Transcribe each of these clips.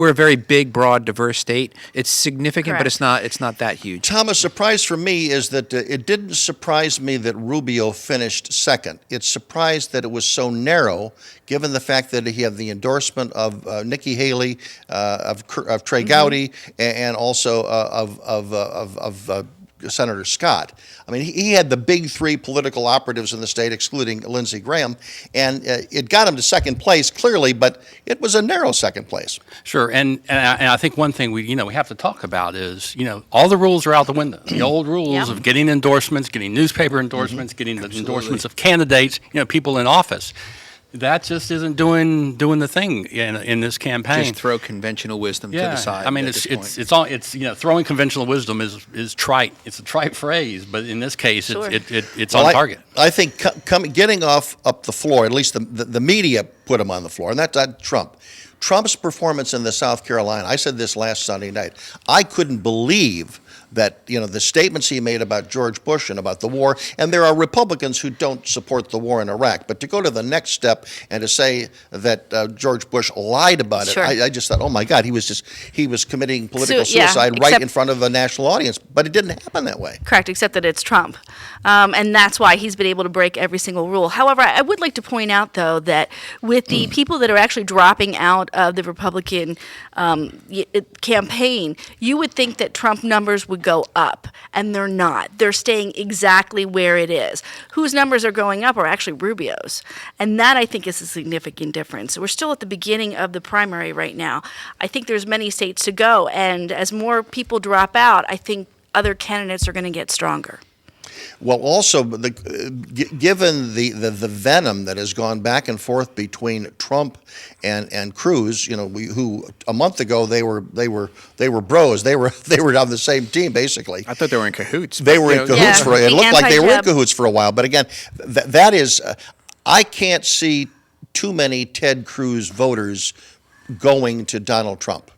we're a very big, broad, diverse state. It's significant, but Correct. it's not that huge. Tom, a surprise for me is that it didn't surprise me that Rubio finished second. It surprised that it was so narrow, given the fact that he had the endorsement of Nikki Haley, of Trey Gowdy, and also of Senator Scott. I mean, he had the big three political operatives in the state, excluding Lindsey Graham, and it got him to second place clearly, but it was a narrow second place. Sure, and I think one thing we have to talk about is all the rules are out the window. The old rules Yeah. of getting endorsements, getting newspaper endorsements, getting the endorsements of candidates, people in office. That just isn't doing the thing in this campaign. Just throw conventional wisdom to the side. I mean, at this point. it's throwing conventional wisdom is trite. It's a trite phrase, but in this case, Sure. it's on target. I think getting up the floor, at least the media put him on the floor, and that's Trump. Trump's performance in the South Carolina, I said this last Sunday night, I couldn't believe that, the statements he made about George Bush and about the war, and there are Republicans who don't support the war in Iraq, but to go to the next step and to say that George Bush lied about Sure. it, I just thought, oh my God, he was committing political So, yeah, suicide right except- in front of a national audience, but it didn't happen that way. Correct, except that it's Trump. And that's why he's been able to break every single rule. However, I would like to point out, though, that with the people that are actually dropping out of the Republican campaign, you would think that Trump numbers would go up, and they're not. They're staying exactly where it is. Whose numbers are going up are actually Rubio's. And that, I think, is a significant difference. We're still at the beginning of the primary right now. I think there's many states to go, and as more people drop out, I think other candidates are going to get stronger. Well, also, given the venom that has gone back and forth between Trump and Cruz, who a month ago they were bros. They were on the same team basically. I thought they were in cahoots. They were in cahoots Yeah. it looked like they were in Anti-Jeb. cahoots for a while. But again, that is, I can't see too many Ted Cruz voters going to Donald Trump.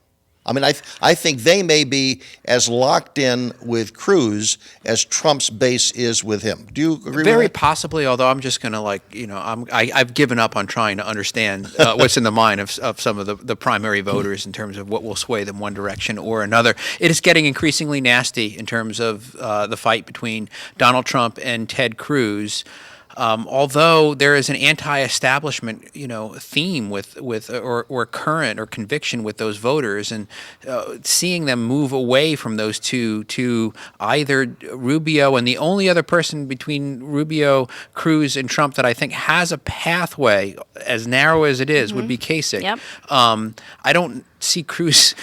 I mean, I think they may be as locked in with Cruz as Trump's base is with him. Do you agree Very with that? possibly, although I'm just going to I've given up on trying to understand what's in the mind of some of the primary voters in terms of what will sway them one direction or another. It is getting increasingly nasty in terms of the fight between Donald Trump and Ted Cruz. Although there is an anti-establishment, theme with or current or conviction with those voters, and seeing them move away from those two to either Rubio, and the only other person between Rubio, Cruz, and Trump that I think has a pathway as narrow as it is would be Kasich. Yep. I don't see Cruz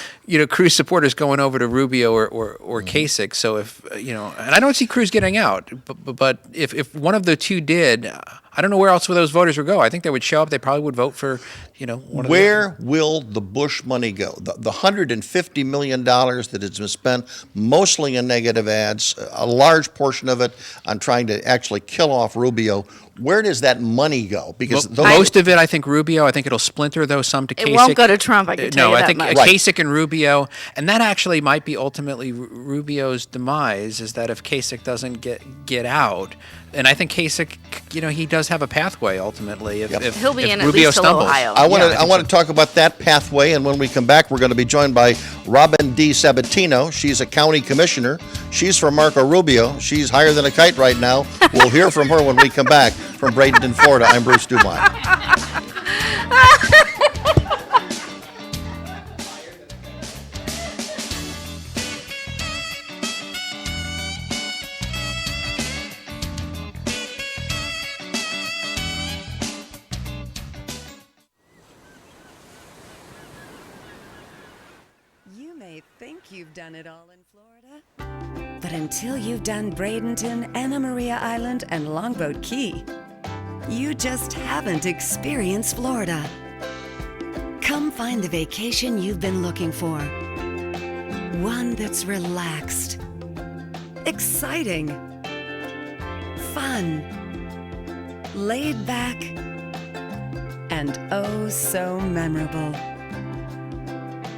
supporters going over to Rubio or Kasich. So and I don't see Cruz getting out. But if one of the two did, I don't know where else those voters would go. I think they would show up. They probably would vote for one of Where will the Bush money go? The $150 million that has been spent, mostly in negative ads, a large portion of it on trying to actually kill off Rubio. Where does that money go? Because most of it, I think Rubio. I think it'll splinter though some to Kasich. It won't go to Trump, I can tell you No, I that think much. Kasich and Rubio, and that actually might be ultimately Rubio's demise. Is that if Kasich doesn't get out, and I think Kasich, he does have a pathway ultimately. If He'll be if in at Rubio least till stumbles. Ohio. I want Yeah, to talk about that pathway, and when we come back, we're going to be joined by Robin D. Sabatino. She's a county commissioner. She's from Marco Rubio. She's higher than a kite right now. We'll hear from her when we come back from Bradenton, Florida. I'm Bruce DuMont. You may think you've done it all in Florida, but until you've done Bradenton, Anna Maria Island, and Longboat Key, you just haven't experienced Florida. Come find the vacation you've been looking for. One that's relaxed, exciting, fun, laid back, and oh so memorable.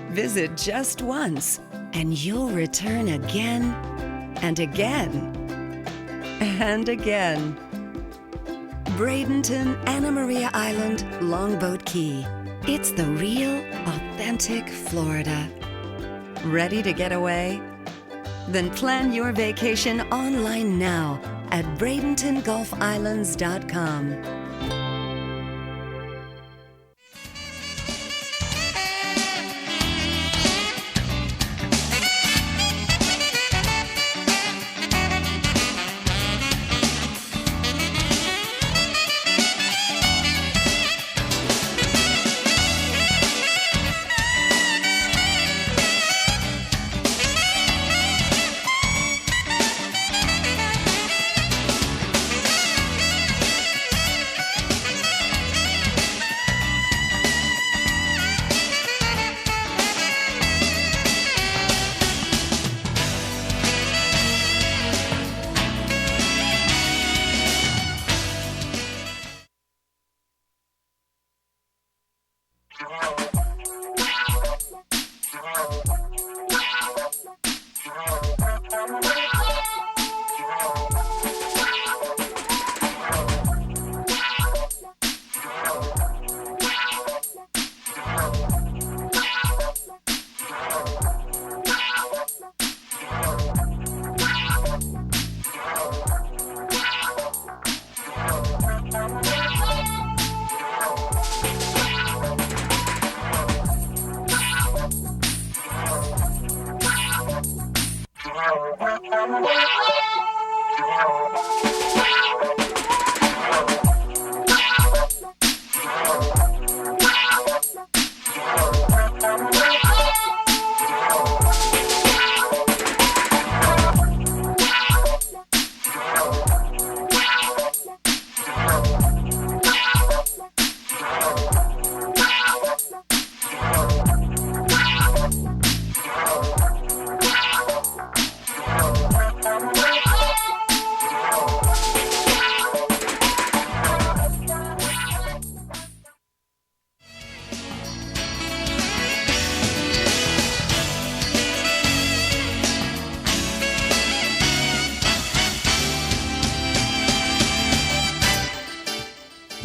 Visit just once, and you'll return again and again and again. Bradenton, Anna Maria Island, Longboat Key. It's the real Authentic Florida. Ready to get away? Then plan your vacation online now at BradentonGulfIslands.com.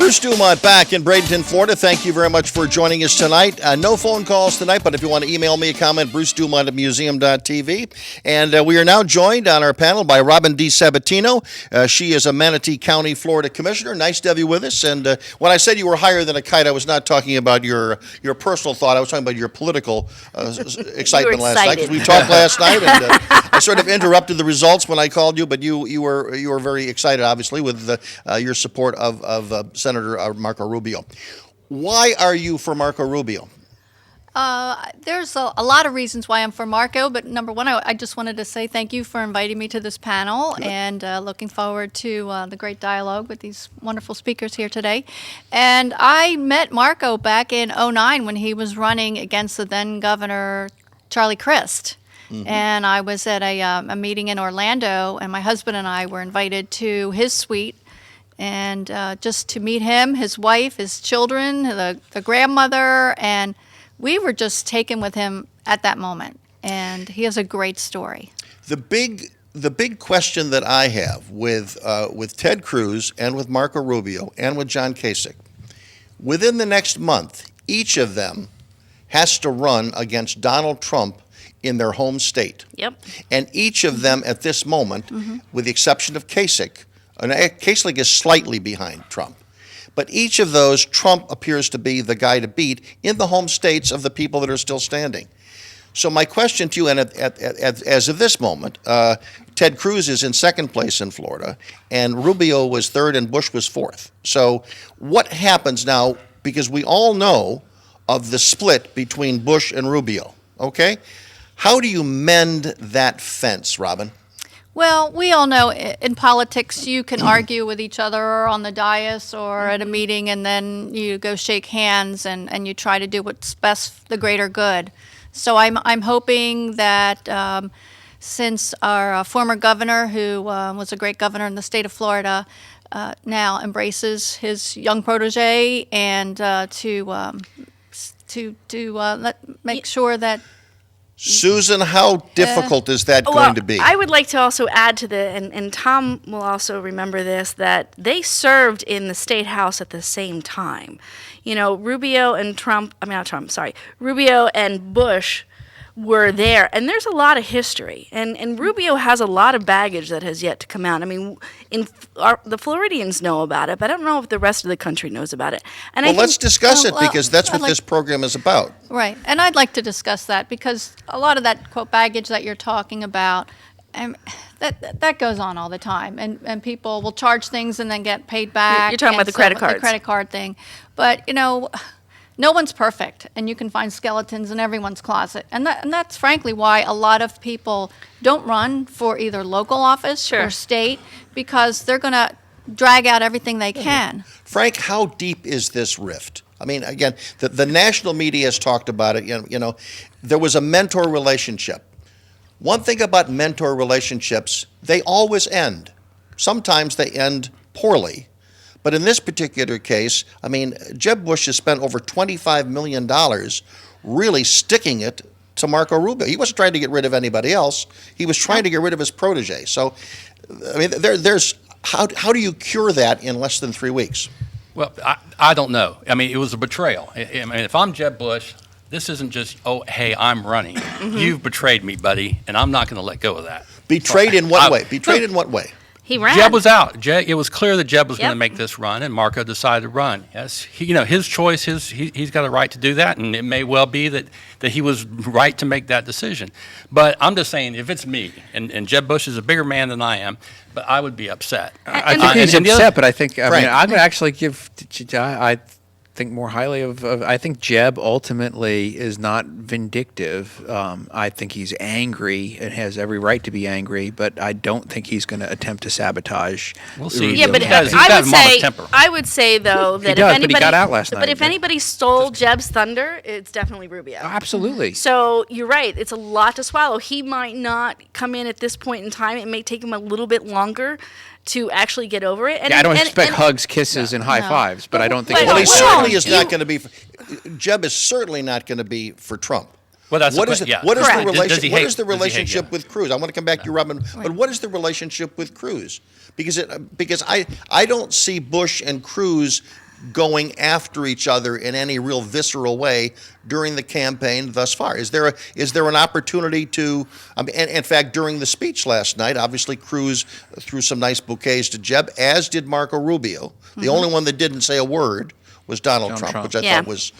Bruce DuMont back in Bradenton, Florida. Thank you very much for joining us tonight. No phone calls tonight, but if you want to email me a comment, brucedumont@museum.tv. And we are now joined on our panel by Robin D. Sabatino. She is a Manatee County, Florida Commissioner. Nice to have you with us. And when I said you were higher than a kite, I was not talking about your personal thought. I was talking about your political excitement last night. Because we talked last night, and I sort of interrupted the results when I called you, but you were very excited, obviously, with your support of Senator Marco Rubio. Why are you for Marco Rubio? There's a lot of reasons why I'm for Marco, but number one, I just wanted to say thank you for inviting me to this panel. Good. And looking forward to the great dialogue with these wonderful speakers here today. And I met Marco back in 2009 when he was running against the then governor, Charlie Crist. Mm-hmm. And I was at a meeting in Orlando, and my husband and I were invited to his suite and just to meet him, his wife, his children, the grandmother, and we were just taken with him at that moment. And he has a great story. The big question that I have with Ted Cruz and with Marco Rubio and with John Kasich, within the next month, each of them has to run against Donald Trump in their home state. Yep. And each of them at this moment, with the exception of Kasich, and Kasich is slightly behind Trump. But each of those, Trump appears to be the guy to beat in the home states of the people that are still standing. So my question to you, and as of this moment, Ted Cruz is in second place in Florida, and Rubio was third, and Bush was fourth. So what happens now, because we all know of the split between Bush and Rubio, okay? How do you mend that fence, Robin? Well, we all know in politics you can argue with each other on the dais or at a meeting, and then you go shake hands and you try to do what's best for the greater good. So I'm hoping that since our former governor, who was a great governor in the state of Florida, now embraces his young protege and make sure that Susan, how difficult is that going to be? I would like to also add to and Tom will also remember this, that they served in the State House at the same time. You know, Rubio and Bush were there, and there's a lot of history, and Rubio has a lot of baggage that has yet to come out. I mean, the Floridians know about it, but I don't know if the rest of the country knows about it. And Well, let's discuss it, because that's what I'd this program is about. Right, and I'd like to discuss that because a lot of that quote baggage that you're talking about, that goes on all the time, and people will charge things and then get paid back. You're talking about the credit cards. The credit card thing, but you know, no one's perfect, and you can find skeletons in everyone's closet, and that's frankly why a lot of people don't run for either local office or state, because they're going to drag out everything they can. Frank, how deep is this rift? I mean, again, the national media has talked about it. You know, there was a mentor relationship. One thing about mentor relationships, they always end. Sometimes they end poorly. But in this particular case, I mean, Jeb Bush has spent over $25 million really sticking it to Marco Rubio. He wasn't trying to get rid of anybody else. He was trying to get rid of his protege. So, I mean, how do you cure that in less than 3 weeks? Well, I don't know. I mean, it was a betrayal. I mean, if I'm Jeb Bush, this isn't just, oh, hey, I'm running. You've betrayed me, buddy, and I'm not going to let go of that. Betrayed in what way? Betrayed in what way? He ran. Jeb was out. It was clear that Jeb was going to make this run, and Marco decided to run. Yes, his choice. He's got a right to do that, and it may well be that he was right to make that decision. But I'm just saying, if it's me, and Jeb Bush is a bigger man than I am, but I would be upset. I think he's upset, but I think I Right. would actually give. I think more highly of. I think Jeb ultimately is not vindictive. I think he's angry and has every right to be angry, but I don't think he's going to attempt to sabotage. We'll see. Rubio's Yeah, but He's got campaign. a mama's temper. I would say though that does, if but he anybody got out last night, but if but- anybody stole Jeb's thunder, it's definitely Rubio. Absolutely. So you're right. It's a lot to swallow. He might not come in at this point in time. It may take him a little bit longer to actually get over it. And, Yeah, I don't and- expect and- hugs, kisses, and high fives, but I don't think. Well, Well, he Well, certainly is you- not going to be. Jeb is certainly not going to be for Trump. Well, that's What the is que- the, yeah. what is the Correct. relation? Does he What hate- is the does he hate relationship you? with Cruz? I want to come back to you, Robin. But what is the relationship with Cruz? Because I don't see Bush and Cruz going after each other in any real visceral way during the campaign thus far. Is there an opportunity to? And in fact, during the speech last night, obviously Cruz threw some nice bouquets to Jeb, as did Marco Rubio. The only one that didn't say a word was Donald Trump, which I Yeah. thought was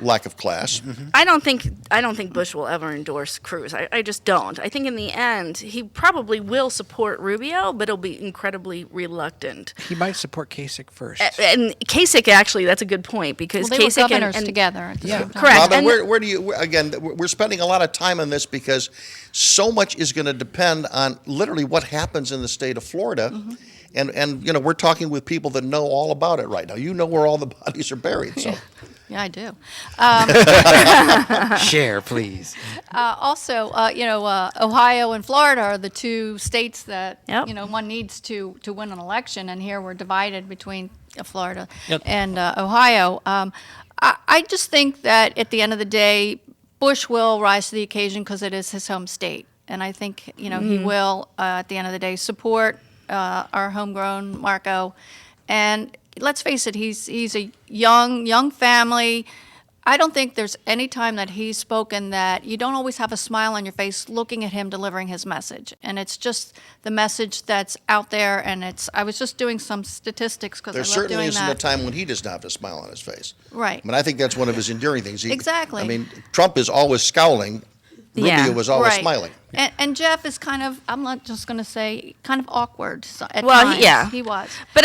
lack of class. I don't think Bush will ever endorse Cruz. I just don't. I think in the end he probably will support Rubio, but he'll be incredibly reluctant. He might support Kasich first. And Kasich, actually, that's a good point because Well, they were Kasich governors and together at the same time. correct. Robin, And- where do you, again, we're spending a lot of time on this because so much is going to depend on literally what happens in the state of Florida. And you know, we're talking with people that know all about it right now. You know where all the bodies are buried. So Yeah, I do. Share, please. Also, Ohio and Florida are the two states that, Yep. one needs to win an election, and here we're divided between Florida Yep. and Ohio. I just think that at the end of the day, Bush will rise to the occasion because it is his home state. And I think, he will, at the end of the day, support our homegrown Marco. And let's face it, he's a young family. I don't think there's any time that he's spoken that you don't always have a smile on your face looking at him delivering his message. And it's just the message that's out there. And I was just doing some statistics because I there love certainly doing isn't that. a time when he does not have a smile on his face. Right. I mean, I think that's one of his endearing things. Exactly. I mean, Trump is always scowling. Yeah. Rubio was always Right. smiling. And Jeff is kind of, I'm not just going to say, kind of awkward at Well, times. yeah. He was. But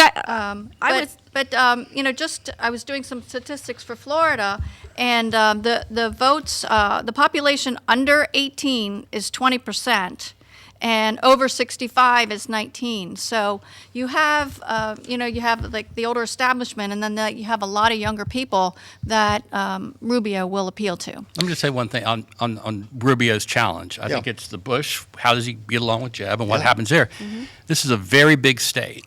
I was doing some statistics for Florida, and the votes, the population under 18 is 20%, and over 65 is 19. So you have, you have like the older establishment, and then you have a lot of younger people that Rubio will appeal to. Let me just say one thing on Rubio's challenge. I think it's the Bush. How does he get along with Jeb, and what happens there? This is a very big state,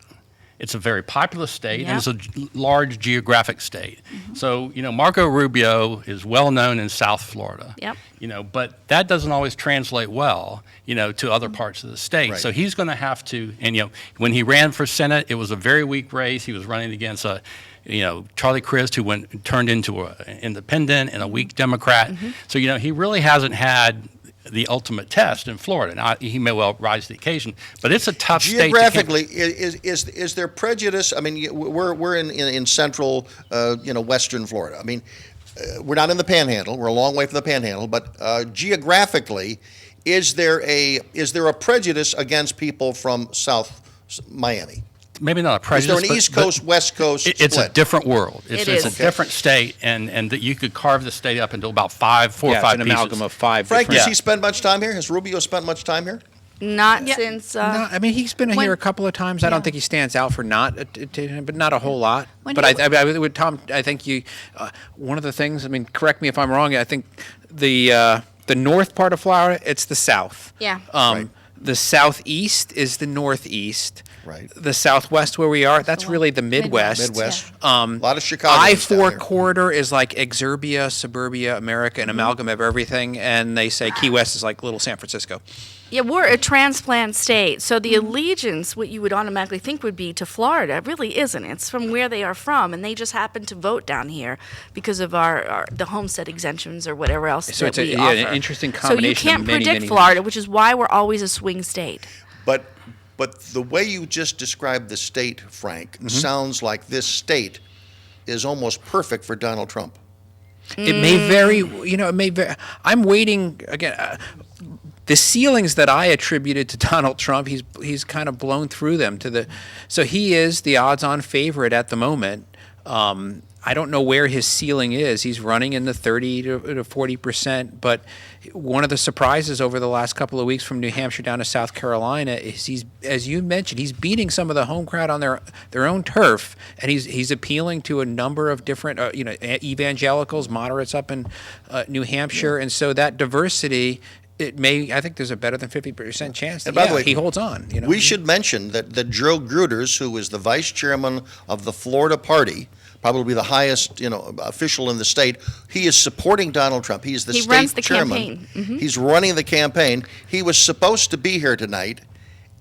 It's a very populous state, and Yep. it's a large geographic state. So, Marco Rubio is well known in South Florida. Yep. But that doesn't always translate well, to other parts of the state. Right. So he's going to have to, and when he ran for Senate, it was a very weak race. He was running against Charlie Crist, who turned into an independent and a weak Democrat. So, he really hasn't had the ultimate test in Florida. Now, he may well rise to the occasion, but it's a tough state. Geographically, is there prejudice? I mean, we're in central, western Florida. I mean, we're not in the Panhandle. We're a long way from the Panhandle. But geographically, is there a prejudice against people from South Miami? Maybe not a Is prejudice. there an East Coast, West Coast split? It's a different world. It's is. a different state, and that you could carve the state up into about four or Yeah, five an pieces. amalgam of five. Frank, different- does he spend much time here? Has Rubio spent much time here? Not Yeah. since. No, I mean, he's been When- here a couple of times. I Yeah. don't think he stands out for but not a whole lot. When But he- I with Tom, I think one of the things. I mean, correct me if I'm wrong. I think the north part of Florida, it's the south. Yeah. Right. The southeast is the northeast. Right. The southwest where we are, that's one. really the Midwest. Midwest. A lot of Chicago. I-4 corridor is like exurbia, suburbia, America, an amalgam of everything. And they say Key West is like little San Francisco. Yeah, we're a transplant state, so the allegiance, what you would automatically think would be to Florida, really isn't. It's from where they are from, and they just happen to vote down here because of the homestead exemptions or whatever else So that it's we an offer. interesting So combination you of can't many, predict many Florida, which is why we're always a swing state. But the way you just described the state, Frank, sounds like this state is almost perfect for Donald Trump. It may vary, it may vary. I'm waiting, again, the ceilings that I attributed to Donald Trump, he's kind of blown through them so he is the odds-on favorite at the moment. I don't know where his ceiling is. He's running in the 30 to 40%, but one of the surprises over the last couple of weeks from New Hampshire down to South Carolina is he's, as you mentioned, he's beating some of the home crowd on their own turf, and he's appealing to a number of different, evangelicals, moderates up in New Hampshire, and so that diversity. I think there's a better than 50% chance that And by the way, he holds on. We should mention that Joe Gruters, who is the vice chairman of the Florida party, probably the highest official in the state, he is supporting Donald Trump. He is the He state runs the chairman. campaign. Mhm. He's running the campaign. He was supposed to be here tonight,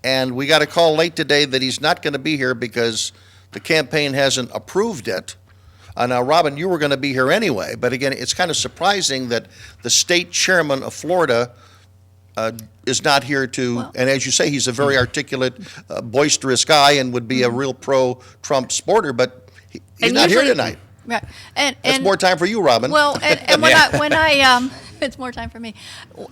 and we got a call late today that he's not going to be here because the campaign hasn't approved it. Now, Robin, you were going to be here anyway, but again, it's kind of surprising that the state chairman of Florida is not here and as you say, he's a very articulate, boisterous guy and would be a real pro-Trump supporter, but he's And not here usually- tonight. Right. And That's more time for you, Robin. Well, and when I it's more time for me.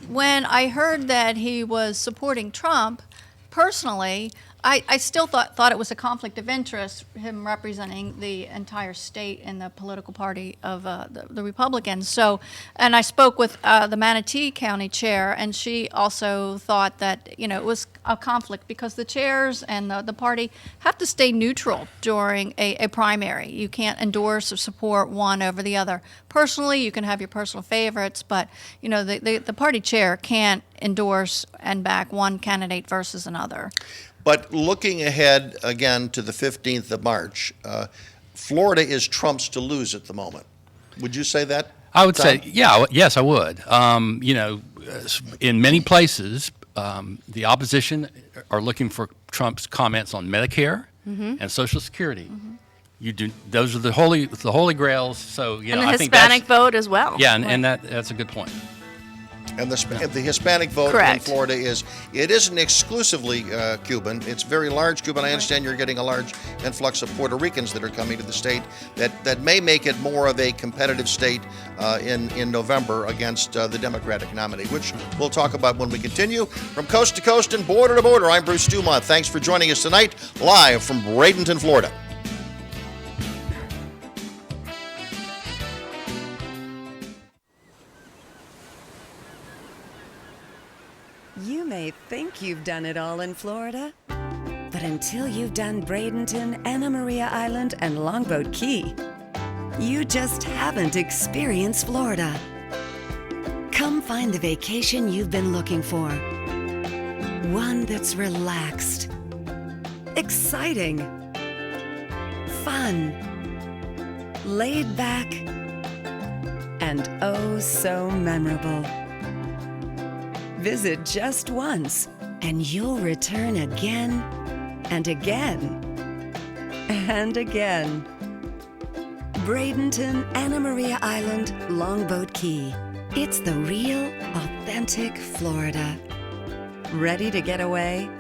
When I heard that he was supporting Trump, personally, I still thought it was a conflict of interest, him representing the entire state in the political party of the Republicans. So, and I spoke with the Manatee County chair, and she also thought that, it was a conflict because the chairs and the party have to stay neutral during a primary. You can't endorse or support one over the other. Personally, you can have your personal favorites, but, the party chair can't endorse and back one candidate versus another. But looking ahead again to the 15th of March, Florida is Trump's to lose at the moment. Would you say that? I would Tom? say, yes, I would. In many places, the opposition are looking for Trump's comments on Medicare and Social Security. You do; those are the holy grails. So, And the I think Hispanic vote as well. Yeah, and that's a good point. And the Hispanic vote in Correct. Florida isn't exclusively Cuban. It's very large Cuban. I understand you're getting a large influx of Puerto Ricans that are coming to the state that may make it more of a competitive state in November against the Democratic nominee, which we'll talk about when we continue. From coast to coast and border to border, I'm Bruce DuMont. Thanks for joining us tonight, live from Bradenton, Florida. You may think you've done it all in Florida, but until you've done Bradenton, Anna Maria Island, and Longboat Key, you just haven't experienced Florida. Come find the vacation you've been looking for. One that's relaxed, exciting, fun, laid back, and oh so memorable. Visit just once and you'll return again and again and again. Bradenton, Anna Maria Island, Longboat Key. It's the real, authentic Florida. Ready to get away?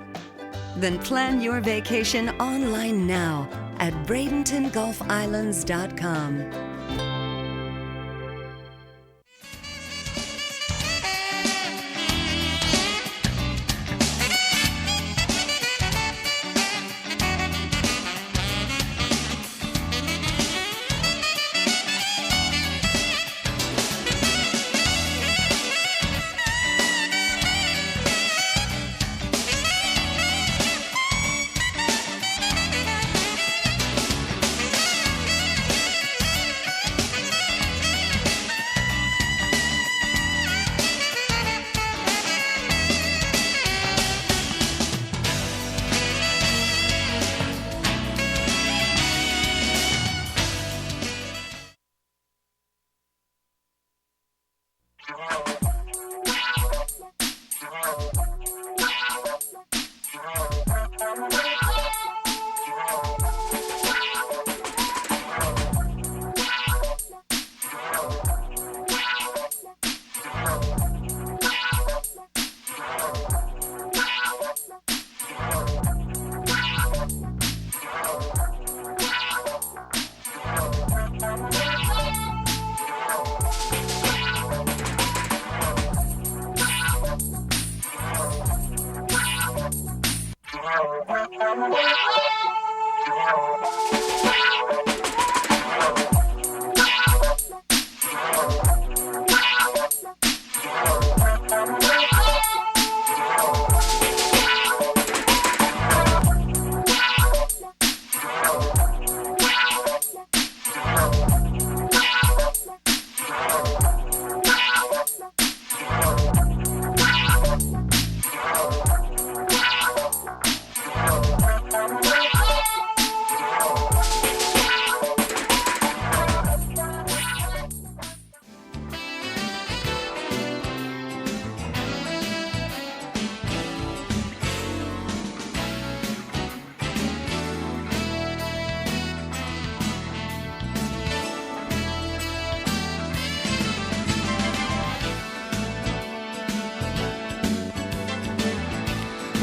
Then plan your vacation online now at BradentonGulfIslands.com.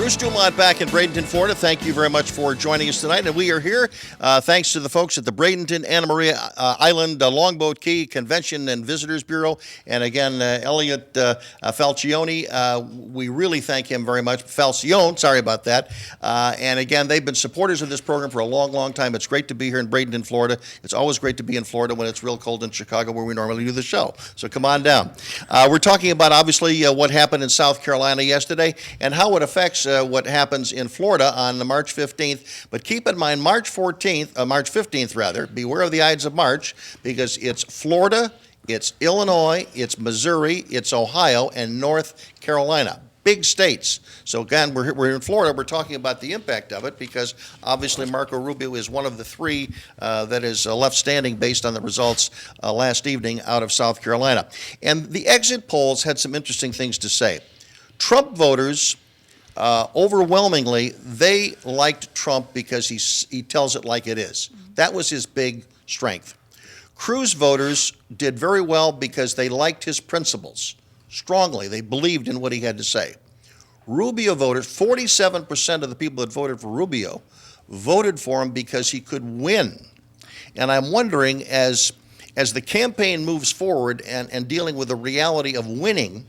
Bruce DuMont back in Bradenton, Florida. Thank you very much for joining us tonight. And we are here thanks to the folks at the Bradenton Anna Maria Island Longboat Key Convention and Visitors Bureau. And again, Elliot Falcione, we really thank him very much. Falcione, sorry about that. And again, they've been supporters of this program for a long, long time. It's great to be here in Bradenton, Florida. It's always great to be in Florida when it's real cold in Chicago where we normally do the show. So come on down. We're talking about, obviously, what happened in South Carolina yesterday and how it affects what happens in Florida on March 15th. But keep in mind, March 15th rather, beware of the Ides of March, because it's Florida, it's Illinois, it's Missouri, it's Ohio, and North Carolina. Big states. So again, we're in Florida. We're talking about the impact of it because obviously Marco Rubio is one of the three that is left standing based on the results last evening out of South Carolina. And the exit polls had some interesting things to say. Trump voters, overwhelmingly, they liked Trump because he tells it like it is. That was his big strength. Cruz voters did very well because they liked his principles strongly. They believed in what he had to say. Rubio voters, 47% of the people that voted for Rubio voted for him because he could win. And I'm wondering, as the campaign moves forward and dealing with the reality of winning,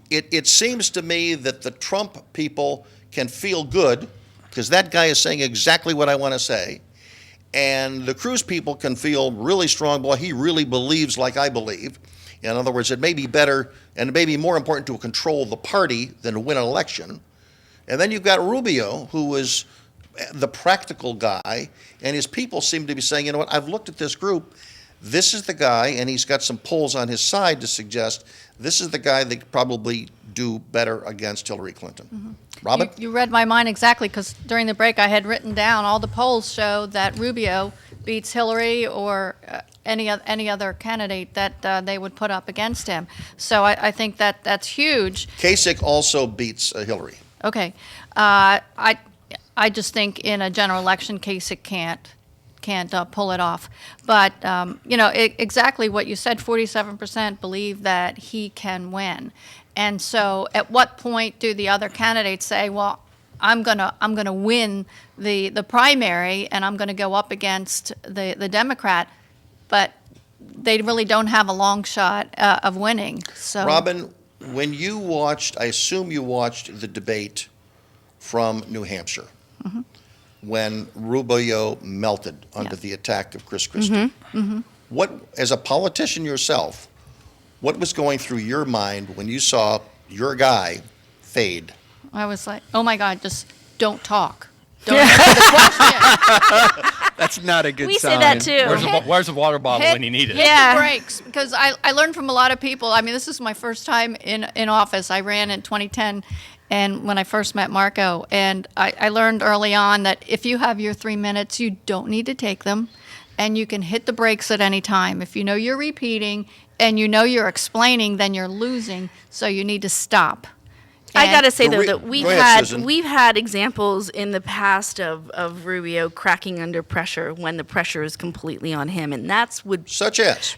it seems to me that the Trump people can feel good because that guy is saying exactly what I want to say. And the Cruz people can feel really strong, boy, he really believes like I believe. In other words, it may be better and it may be more important to control the party than to win an election. And then you've got Rubio, who is the practical guy, and his people seem to be saying, you know what, I've looked at this group. This is the guy, and he's got some polls on his side to suggest this is the guy that probably do better against Hillary Clinton. Robin? You read my mind exactly, because during the break I had written down all the polls show that Rubio beats Hillary or any other candidate that they would put up against him. So I think that's huge. Kasich also beats Hillary. Okay. I just think in a general election, Kasich can't pull it off. But, exactly what you said, 47% believe that he can win. And so at what point do the other candidates say, well, I'm gonna win the primary and I'm gonna go up against the Democrat, but they really don't have a long shot of winning. So Robin, when you watched, I assume you watched the debate from New Hampshire, when Rubio melted under the attack of Chris Christie. What, as a politician yourself, what was going through your mind when you saw your guy fade? I was like, oh my God, just don't talk. Don't answer the question. That's not a good We sign. say that too. Where's the water bottle when you need it? Hit Yeah. the brakes, because I learned from a lot of people. I mean, this is my first time in office. I ran in 2010, and when I first met Marco, and I learned early on that if you have your 3 minutes, you don't need to take them, and you can hit the brakes at any time. If you know you're repeating and you know you're explaining, then you're losing, so you need to stop. I And- gotta say Go though re- that go ahead, Susan. we've had examples in the past of Rubio cracking under pressure when the pressure is completely on him, and that's would Such as?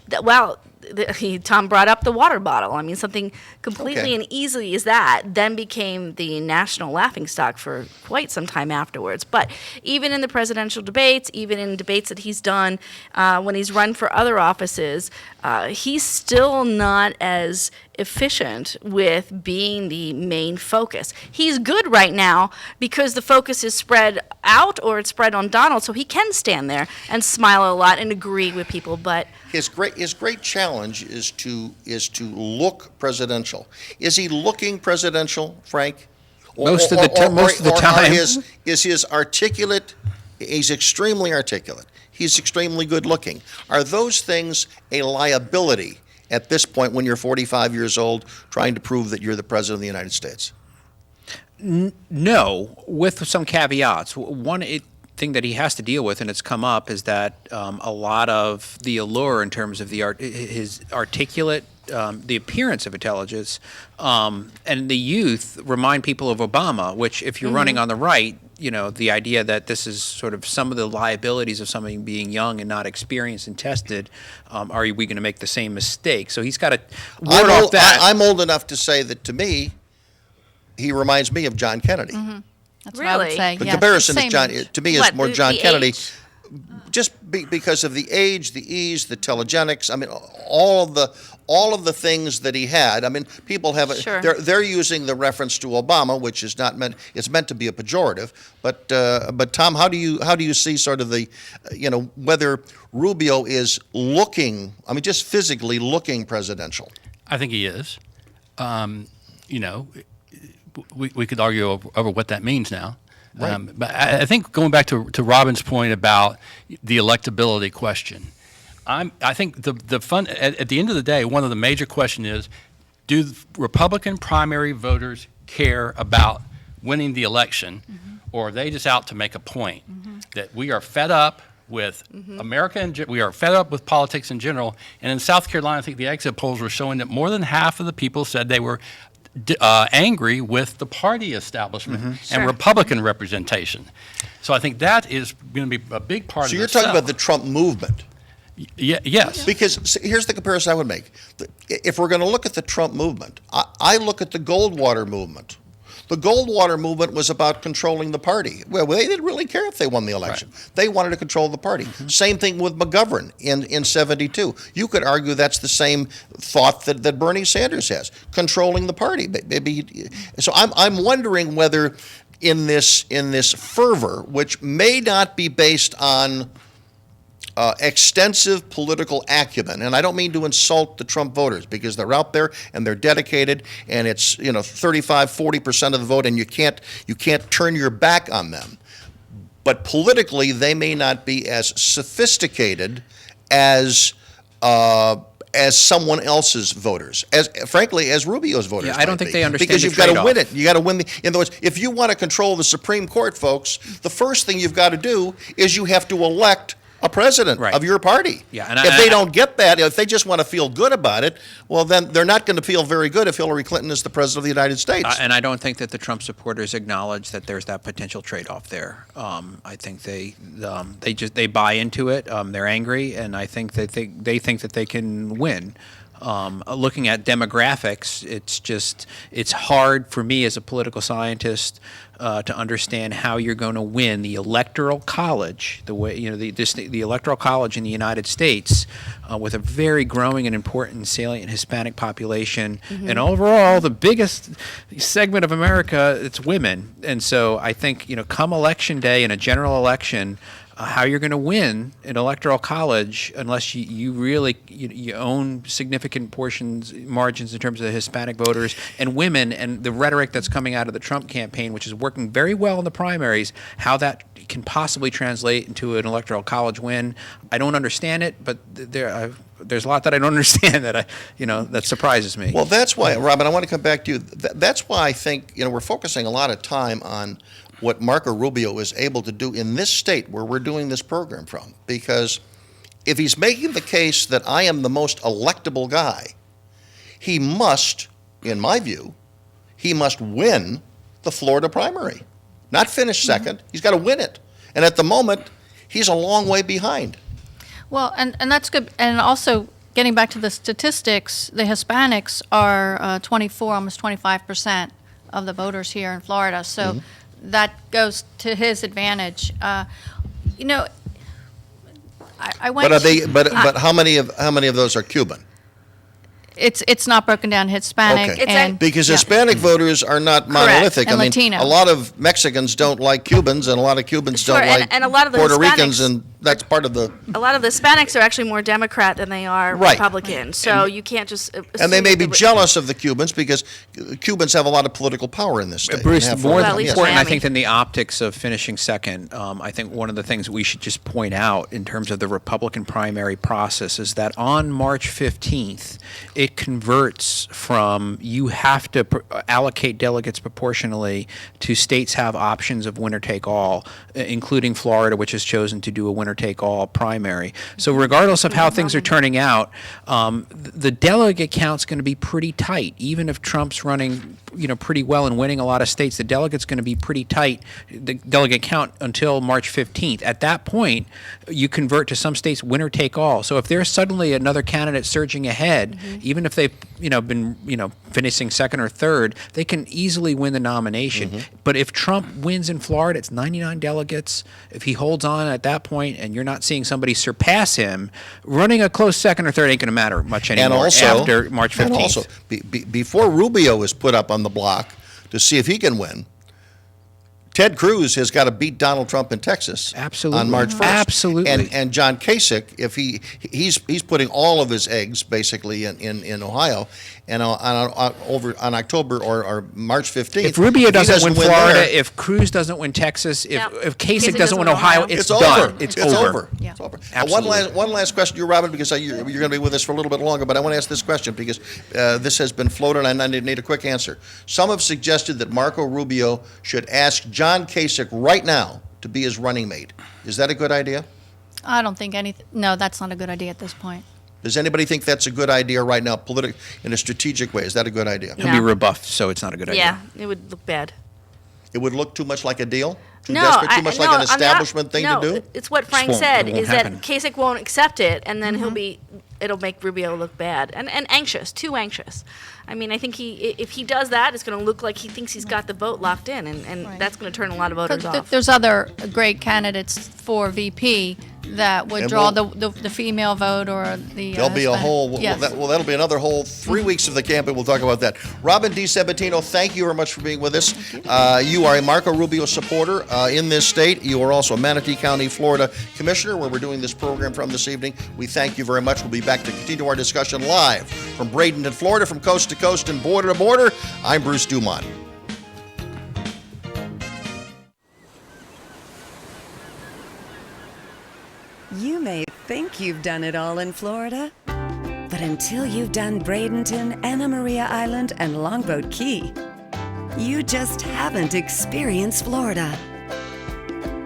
Tom brought up the water bottle. I mean, something completely Okay. and easily as that then became the national laughingstock for quite some time afterwards. But even in the presidential debates, even in debates that he's done when he's run for other offices, he's still not as efficient with being the main focus. He's good right now because the focus is spread out or it's spread on Donald, so he can stand there and smile a lot and agree with people. But His great challenge is to look presidential. Is he looking presidential, Frank? Most of the time. Is his articulate? He's extremely articulate. He's extremely good looking. Are those things a liability at this point when you're 45 years old, trying to prove that you're the president of the United States? No, with some caveats. One thing that he has to deal with, and it's come up, is that a lot of the allure in terms of his articulate, the appearance of intelligence, and the youth remind people of Obama, which if you're running on the right, the idea that this is sort of some of the liabilities of somebody being young and not experienced and tested, are we going to make the same mistake? So he's got to ward off that. I'm old enough to say that to me, he reminds me of John Kennedy. That's what I would Really? say. The yes, comparison same is John, age. to me, is What, more the- John the Kennedy. age? Just because of the age, the ease, the telegenics. I mean, all of the things that he had. I mean, people have Sure. they're using the reference to Obama, which is not meant. It's meant to be a pejorative. But Tom, how do you see sort of the, whether Rubio is looking? I mean, just physically looking presidential. I think he is. We could argue over what that means now. Right. But I think going back to Robin's point about the electability question, I think the fun at the end of the day, one of the major questions is, do Republican primary voters care about winning the election, or are they just out to make a point that we are fed up with America, we are fed up with politics in general? And in South Carolina, I think the exit polls were showing that more than half of the people said they were angry with the party establishment and Republican representation. So I think that is going to be a big part of So the you're talking sell. about the Trump movement. Yes. Because here's the comparison I would make. If we're going to look at the Trump movement, I look at the Goldwater movement. The Goldwater movement was about controlling the party. Well, they didn't really care if they won the election. Right. They wanted to control the party. Same thing with McGovern in 72. You could argue that's the same thought that Bernie Sanders has, controlling the party. Maybe, so I'm wondering whether in this fervor, which may not be based on extensive political acumen, and I don't mean to insult the Trump voters because they're out there and they're dedicated, and it's 35-40% of the vote, and you can't turn your back on them. But politically, they may not be as sophisticated as as someone else's voters, as frankly as Rubio's voters. Yeah, I don't might think be. they understand because the you've got to trade-off. win it. You got to win the. In other words, if you want to control the Supreme Court, folks, the first thing you've got to do is you have to elect a president Right. of your party. Yeah, and if they don't get that, if they just want to feel good about it, well, then they're not going to feel very good if Hillary Clinton is the president of the United States. And I don't think that the Trump supporters acknowledge that there's that potential trade-off there. I think they buy into it. They're angry, and I think that they think that they can win. Looking at demographics, it's hard for me as a political scientist to understand how you're going to win the electoral college, the way the electoral college in the United States, with a very growing and important salient Hispanic population, and overall the biggest segment of America, it's women. And so I think come election day in a general election, how you're going to win an electoral college unless you really you own significant margins in terms of the Hispanic voters and women, and the rhetoric that's coming out of the Trump campaign, which is working very well in the primaries, how that can possibly translate into an electoral college win. I don't understand it, but there's a lot that I don't understand that surprises me. Well, that's why, Robin, I want to come back to you. That's why I think we're focusing a lot of time on what Marco Rubio is able to do in this state where we're doing this program from. Because if he's making the case that I am the most electable guy, he must, in my view, he must win the Florida primary. Not finish second. He's got to win it. And at the moment, he's a long way behind. Well, and that's good. And also, getting back to the statistics, the Hispanics are 24, almost 25% of the voters here in Florida. So that goes to his advantage. I went. But are they? But how many of those are Cuban? It's not broken down Hispanic Okay. and Because yeah. Hispanic voters are not monolithic. And I mean, Latino. a lot of Mexicans don't like Cubans, and a lot of Cubans Sure, don't like and a lot of the Puerto Ricans, Hispanics- and that's part of the. A lot of the Hispanics are actually more Democrat than they are Right. Republican. So you can't just assume And they may that be the- jealous of the Cubans because Cubans have a lot of political power in this state. Bruce, and have more for- Well, at than least important, I Miami. think, than the optics of finishing second, I think one of the things we should just point out in terms of the Republican primary process is that on March 15th, it converts from you have to allocate delegates proportionally to states have options of winner-take-all, including Florida, which has chosen to do a winner-take-all primary. So regardless of how things are turning out, the delegate count's going to be pretty tight. Even if Trump's running pretty well and winning a lot of states, the delegate's going to be pretty tight, the delegate count, until March 15th. At that point, you convert to some states winner-take-all. So if there's suddenly another candidate surging ahead, even if they've been finishing second or third, they can easily win the nomination. But if Trump wins in Florida, it's 99 delegates. If he holds on at that point and you're not seeing somebody surpass him, running a close second or third ain't going to matter much anymore after March 15th. And also, before Rubio is put up on the block to see if he can win, Ted Cruz has got to beat Donald Trump in Texas Absolutely. on March 1st. Absolutely. And John Kasich, if he's putting all of his eggs basically in Ohio, and on October or March 15th. If Rubio he doesn't win there, Florida, if Cruz doesn't win Texas, Yeah. if Kasich doesn't win Ohio, it's over. done. It's over. Yeah. It's over. Absolutely. One last question to you, Robin, because you're going to be with us for a little bit longer, but I want to ask this question because this has been floated and I need a quick answer. Some have suggested that Marco Rubio should ask John Kasich right now to be his running mate. Is that a good idea? I don't think no, that's not a good idea at this point. Does anybody think that's a good idea right now, in a strategic way? Is that a good idea? He'll be rebuffed, so it's not a good idea. Yeah, it would look bad. It would look too much like a deal? Too No, desperate, too much like an I'm not- establishment thing no, to do? It's what Frank won't- said, it won't is that happen. Kasich won't accept it, and then it'll make Rubio look bad and anxious, too anxious. I mean, I think if he does that, it's going to look like he thinks he's got the vote locked in, and Right. that's going to turn a lot of voters off. There's other great candidates for VP that would And draw we'll- the female vote or the There'll be a Hispanic- whole, Yes. that'll be another whole 3 weeks of the campaign. We'll talk about that. Robin DiSabatino, thank you very much for being with us. You are a Marco Rubio supporter in this state. You are also a Manatee County, Florida Commissioner, where we're doing this program from this evening. We thank you very much. We'll be back to continue our discussion live from Bradenton, Florida, from coast to coast and border to border. I'm Bruce DuMont. You may think you've done it all in Florida, But until you've done Bradenton, Anna Maria Island, and Longboat Key, you just haven't experienced Florida.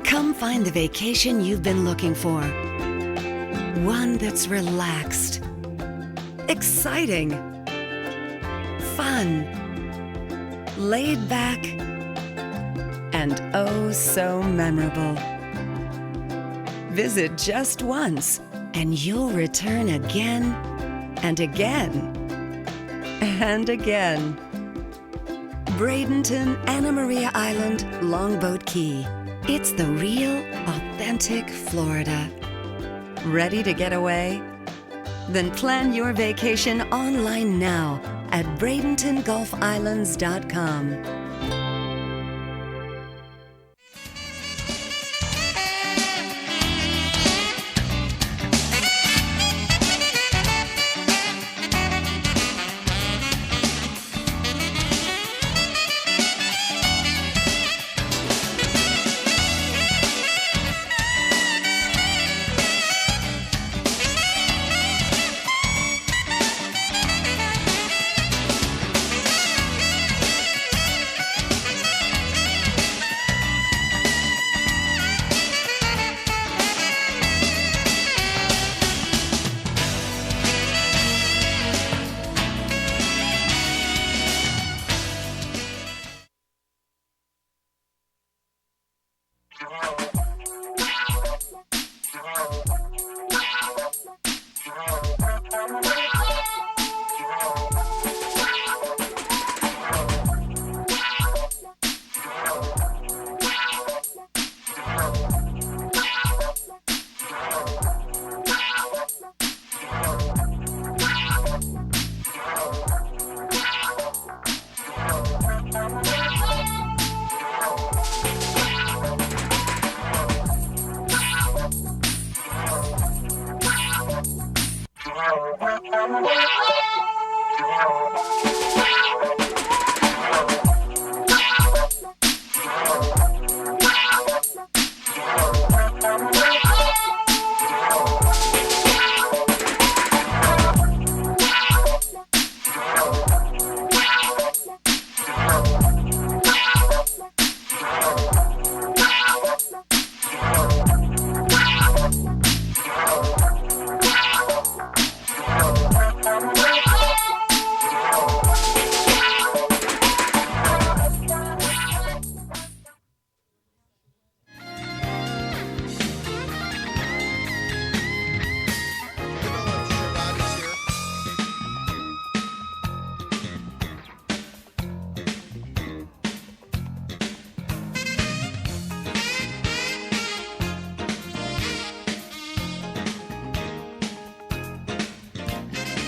Come find the vacation you've been looking for. One that's relaxed, exciting, fun, laid back, and oh so memorable. Visit just once and you'll return again and again and again. Bradenton, Anna Maria Island, Longboat Key. It's the real, authentic Florida. Ready to get away? Then plan your vacation online now at BradentonGulfIslands.com.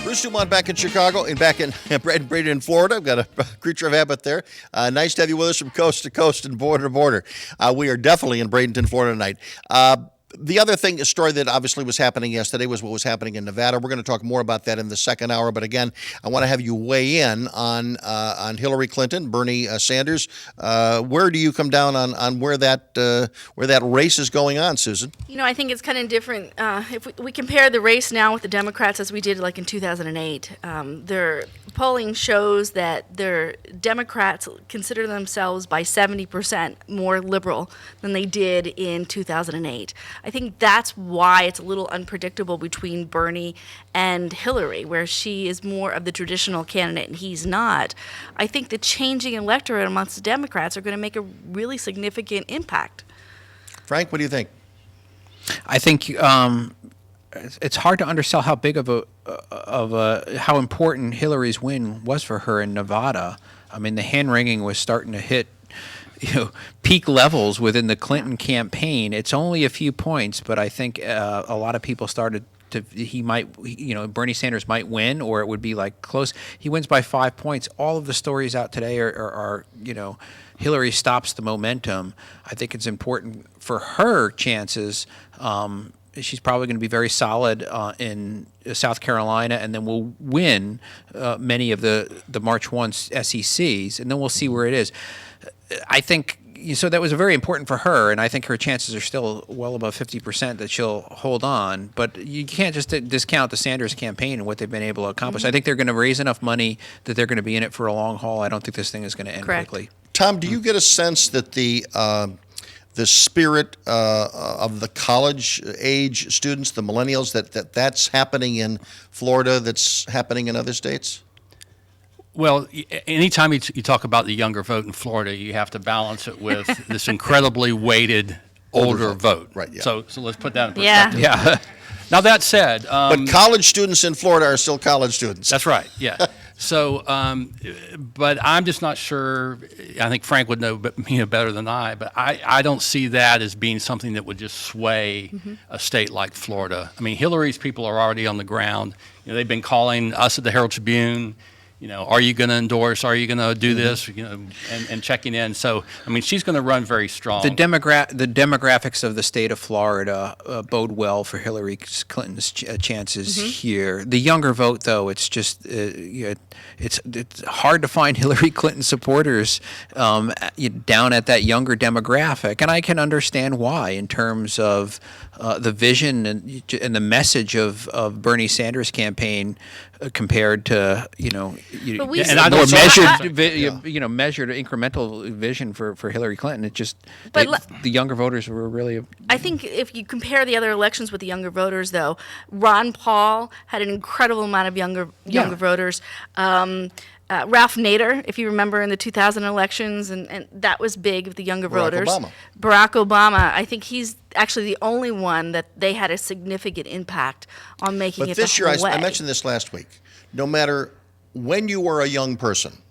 Bruce DuMont back in Chicago and back in Bradenton, Florida. I've got a creature of habit there. Nice to have you with us from coast to coast and border to border. We are definitely in Bradenton, Florida tonight. The other thing, a story that obviously was happening yesterday was what was happening in Nevada. We're going to talk more about that in the second hour. But again, I want to have you weigh in on Hillary Clinton, Bernie Sanders. Where do you come down on where that race is going on, Susan? You know, I think it's kind of different. If we compare the race now with the Democrats as we did like in 2008, their polling shows that their Democrats consider themselves by 70% more liberal than they did in 2008. I think that's why it's a little unpredictable between Bernie and Hillary, where she is more of the traditional candidate and he's not. I think the changing electorate amongst the Democrats are going to make a really significant impact. Frank, what do you think? I think it's hard to undersell how big of how important Hillary's win was for her in Nevada. I mean, the hand-wringing was starting to hit peak levels within the Clinton campaign. It's only a few points, but I think a lot of people started to, Bernie Sanders might win, or it would be like close. He wins by 5 points. All of the stories out today are Hillary stops the momentum. I think it's important for her chances. She's probably going to be very solid in South Carolina, and then will win many of the March 1 SECs, and then we'll see where it is. I think so that was very important for her, and I think her chances are still well above 50% that she'll hold on. But you can't just discount the Sanders campaign and what they've been able to accomplish. I think they're going to raise enough money that they're going to be in it for a long haul. I don't think this thing is going to end Correct. quickly. Tom, do you get a sense that the spirit of the college age students, the millennials, that's happening in Florida, that's happening in other states? Well, anytime you talk about the younger vote in Florida, you have to balance it with this incredibly weighted older vote. Right, yeah. So let's put that in Yeah. perspective. Yeah. Now, that said, But college students in Florida are still college students. that's right, yeah. So, but I'm just not sure. I think Frank would know better than I, but I don't see that as being something that would just sway a state like Florida. I mean, Hillary's people are already on the ground. They've been calling us at the Herald Tribune. Are you going to endorse? Are you going to do this? And checking in. So, I mean, she's going to run very strong. The demographics of the state of Florida bode well for Hillary Clinton's chances here. The younger vote, though, it's just it's hard to find Hillary Clinton supporters down at that younger demographic, and I can understand why in terms of the vision and the message of Bernie Sanders' campaign compared to But we And I more don't- measured measured incremental vision for Hillary Clinton. It just But the younger voters were really. I think if you compare the other elections with the younger voters, though, Ron Paul had an incredible amount of younger voters. Ralph Nader, if you remember in the 2000 elections, and that was big with the younger voters. Barack Obama, I think he's actually the only one that they had a significant impact on making But it this the year, whole way. I mentioned this last week, no matter when you were a young person,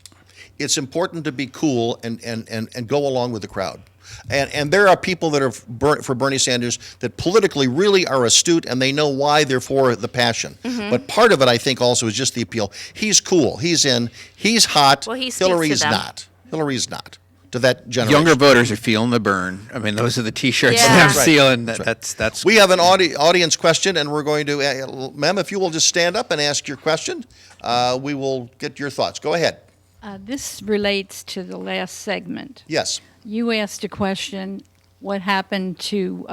it's important to be cool and go along with the crowd. And there are people that are for Bernie Sanders that politically really are astute and they know why they're for the passion. But part of it, I think, also is just the appeal. He's cool. He's in. He's hot. Well, he speaks Hillary's to them. not. Hillary's not. To that generation. Younger voters are feeling the burn. I mean, those are the T-shirts Yeah. that I'm Right. seeing. That's. We have an audience question, and we're going to, ma'am, if you will just stand up and ask your question, we will get your thoughts. Go ahead. This relates to the last segment. Yes. You asked a question, what happened to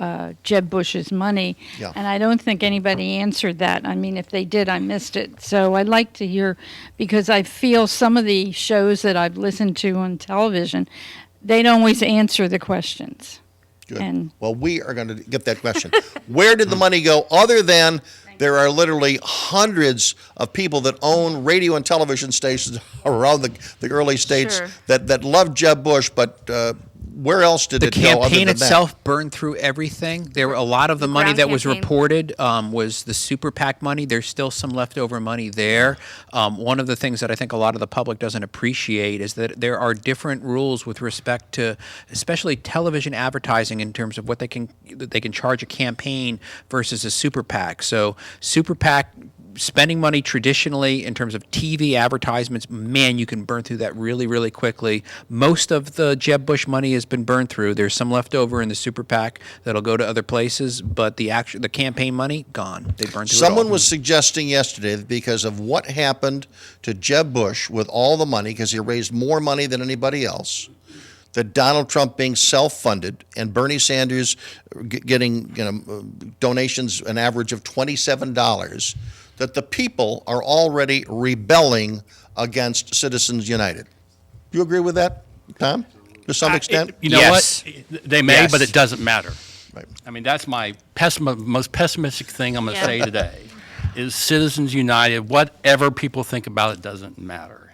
Jeb Bush's money? Yeah. And I don't think anybody answered that. I mean, if they did, I missed it. So I'd like to hear, because I feel some of the shows that I've listened to on television, they don't always answer the questions. Good. And- Well, we are going to get that question. Where did the money go other than there are literally hundreds of people that own radio and television stations around the early states Sure. that love Jeb Bush, but where else did The it go other campaign than itself burned through everything. There were a lot of the money ground that was campaign. reported was the super PAC money. There's still some leftover money there. One of the things that I think a lot of the public doesn't appreciate is that there are different rules with respect to, especially television advertising, in terms of what they can charge a campaign versus a super PAC. So super PAC spending money traditionally in terms of TV advertisements, man, you can burn through that really, really quickly. Most of the Jeb Bush money has been burned through. There's some left over in the super PAC that'll go to other places, but the campaign money, gone. They burned through it Someone all. was suggesting yesterday that because of what happened to Jeb Bush with all the money, because he raised more money than anybody else, that Donald Trump being self-funded and Bernie Sanders getting donations an average of $27, that the people are already rebelling against Citizens United. Do you agree with that, Tom, to some extent? You know Yes. what? They may, Yes. but it doesn't matter. Right. I mean, that's my most pessimistic thing I'm going to Yeah. say today is Citizens United, whatever people think about it doesn't matter.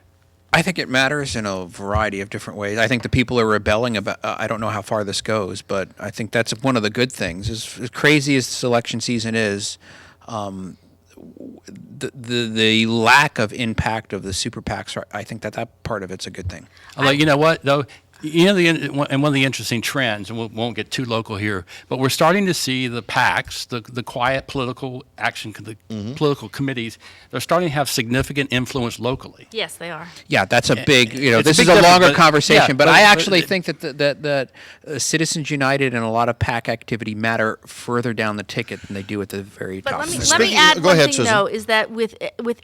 I think it matters in a variety of different ways. I think the people are rebelling about. I don't know how far this goes, but I think that's one of the good things. As crazy as this election season is, the lack of impact of the super PACs, I think that part of it's a good thing. Although, you know what, though? And one of the interesting trends, and we won't get too local here, but we're starting to see the PACs, the quiet political action, the political committees, they're starting to have significant influence locally. Yes, they are. Yeah, that's a big. It's a This big is a difference, longer but- conversation, yeah, but but- I but actually it- think that Citizens United and a lot of PAC activity matter further down the ticket than they do at the very But top. let me of the let me Speaking- add go one ahead, thing Susan. though, is that with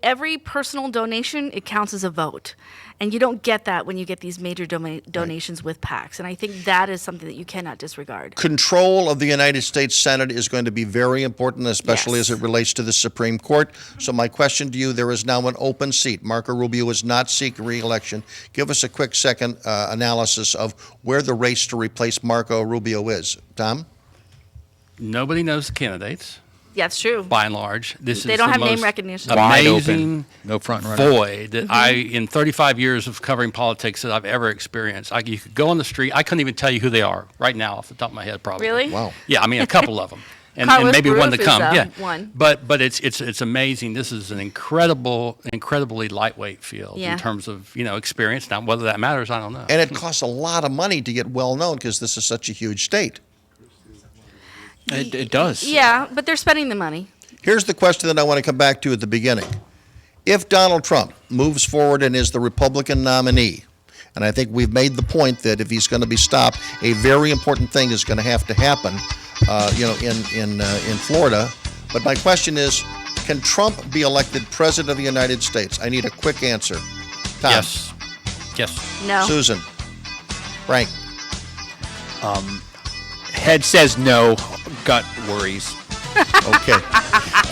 every personal donation, it counts as a vote. And you don't get that when you get these major donations with PACs. And I think that is something that you cannot disregard. Control of the United States Senate is going to be very important, especially Yes. as it relates to the Supreme Court. So my question to you, there is now an open seat. Marco Rubio is not seeking re-election. Give us a quick second analysis of where the race to replace Marco Rubio is. Tom? Nobody knows the candidates, Yeah, it's true. by and large. This They is don't the have name most recognition. Wide amazing open. No front runner. void that in 35 years of covering politics that I've ever experienced. You could go on the street. I couldn't even tell you who they are right now off the top of my head, probably. Really? Wow. Yeah, I mean, a couple of them. And Carlos maybe one to Roof is, come. Yeah. one. But it's amazing. This is an incredibly lightweight field Yeah. in terms of, experience. Now, whether that matters, I don't know. And it costs a lot of money to get well known because this is such a huge state. It does. Yeah, but they're spending the money. Here's the question that I want to come back to at the beginning. If Donald Trump moves forward and is the Republican nominee, and I think we've made the point that if he's going to be stopped, a very important thing is going to have to happen, in Florida. But my question is, can Trump be elected president of the United States? I need a quick answer. Tom? Yes. Yes. No. Susan? Frank? Head says no. Gut worries. Okay.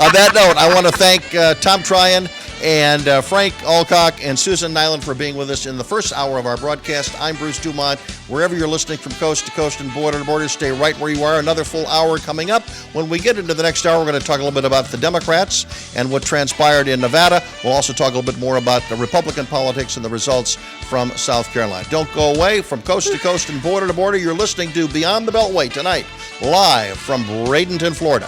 On that note, I want to thank Tom Tryon and Frank Alcock and Susan Nyland for being with us in the first hour of our broadcast. I'm Bruce DuMont. Wherever you're listening from coast to coast and border to border, stay right where you are. Another full hour coming up. When we get into the next hour, we're going to talk a little bit about the Democrats and what transpired in Nevada. We'll also talk a little bit more about the Republican politics and the results from South Carolina. Don't go away. From coast to coast and border to border, you're listening to Beyond the Beltway tonight, live from Bradenton, Florida.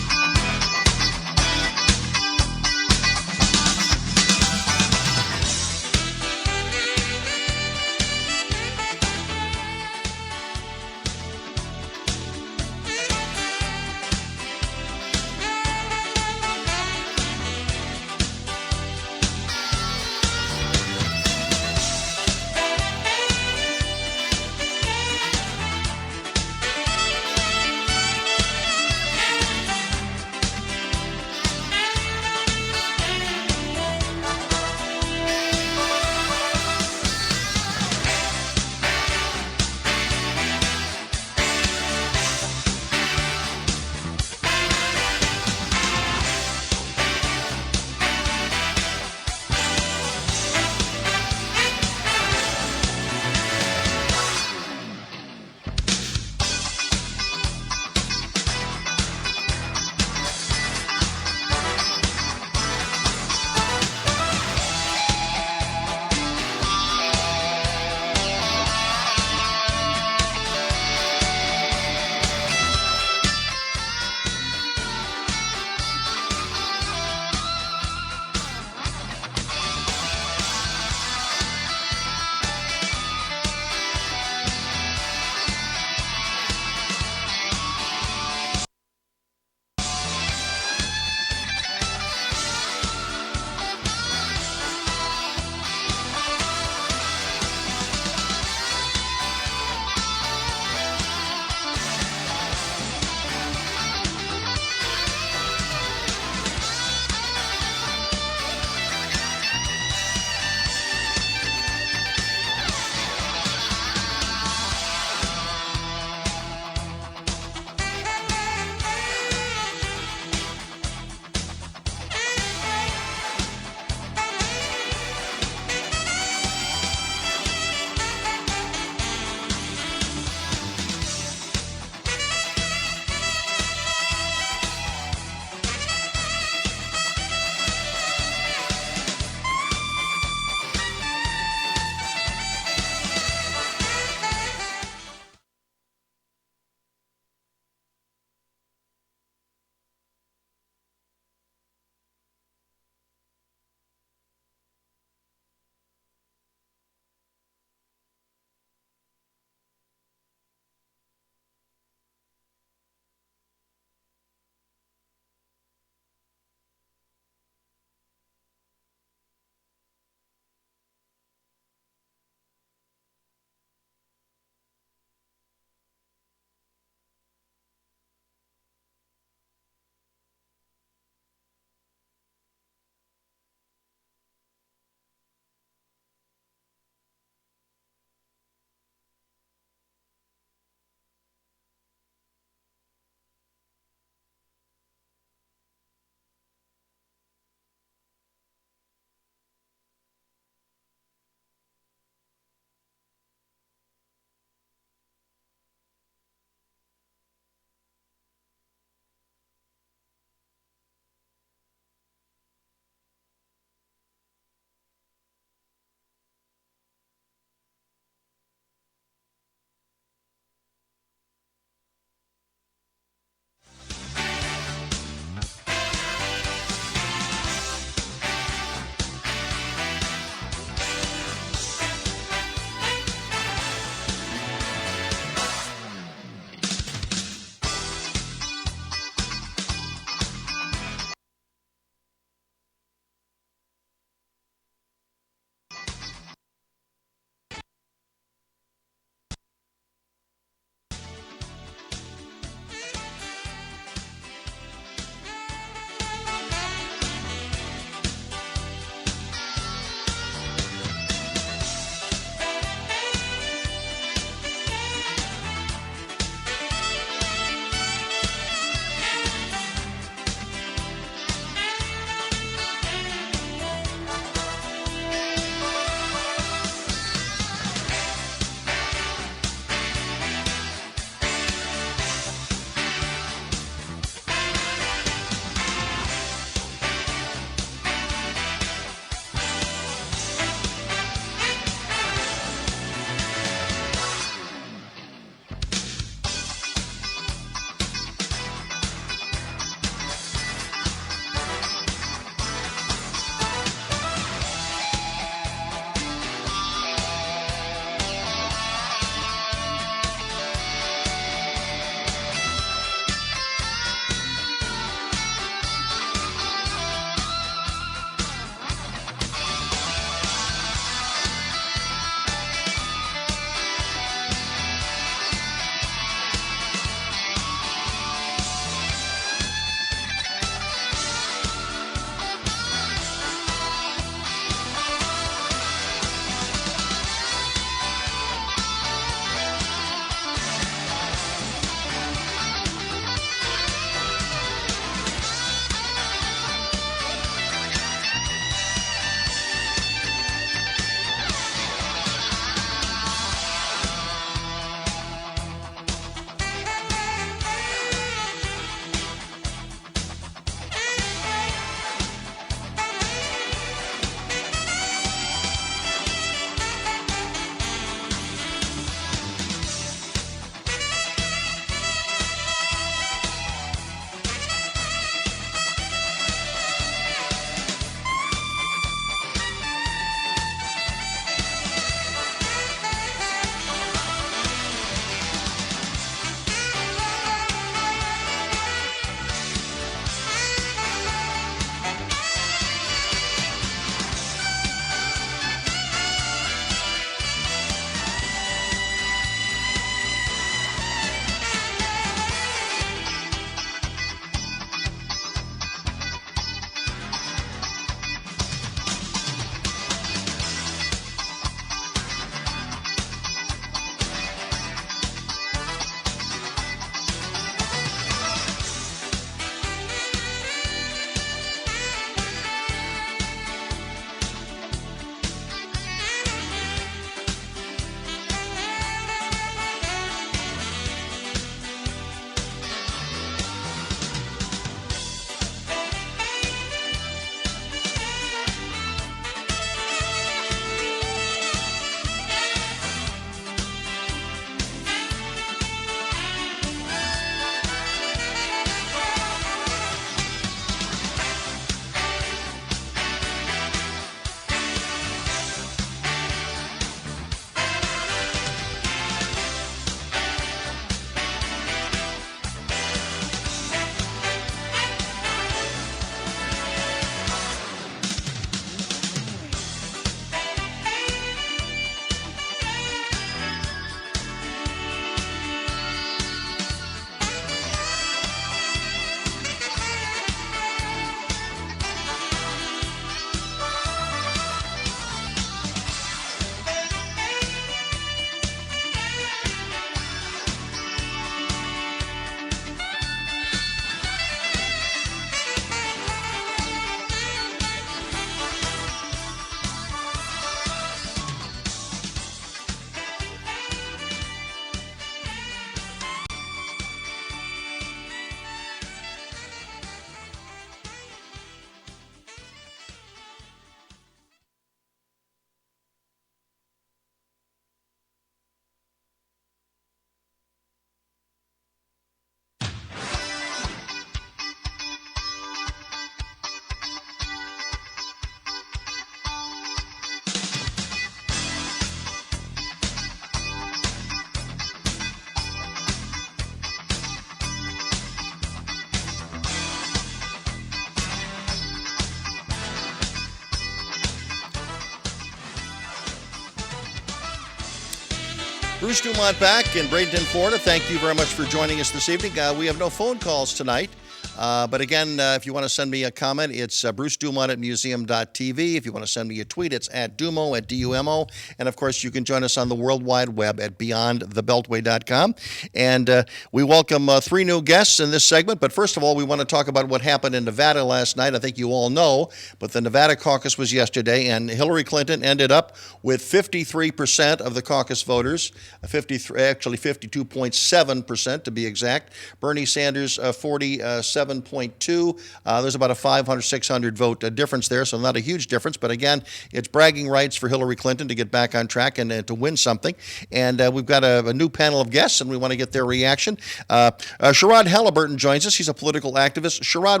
Bruce DuMont back in Bradenton, Florida. Thank you very much for joining us this evening. We have no phone calls tonight. But again, if you want to send me a comment, it's brucedumont@museum.tv. If you want to send me a tweet, it's @Dumo, @DUMO. And, of course, you can join us on the World Wide Web at beyondthebeltway.com. And we welcome 3 new guests in this segment. But first of all, we want to talk about what happened in Nevada last night. I think you all know, but the Nevada caucus was yesterday, and Hillary Clinton ended up with 53% of the caucus voters, 52.7% to be exact. Bernie Sanders, 47.2. There's about a 500, 600 vote difference there, so not a huge difference. But again, it's bragging rights for Hillary Clinton to get back on track and to win something. And we've got a new panel of guests, and we want to get their reaction. Sherrod Halliburton joins us. He's a political activist. Sherrod,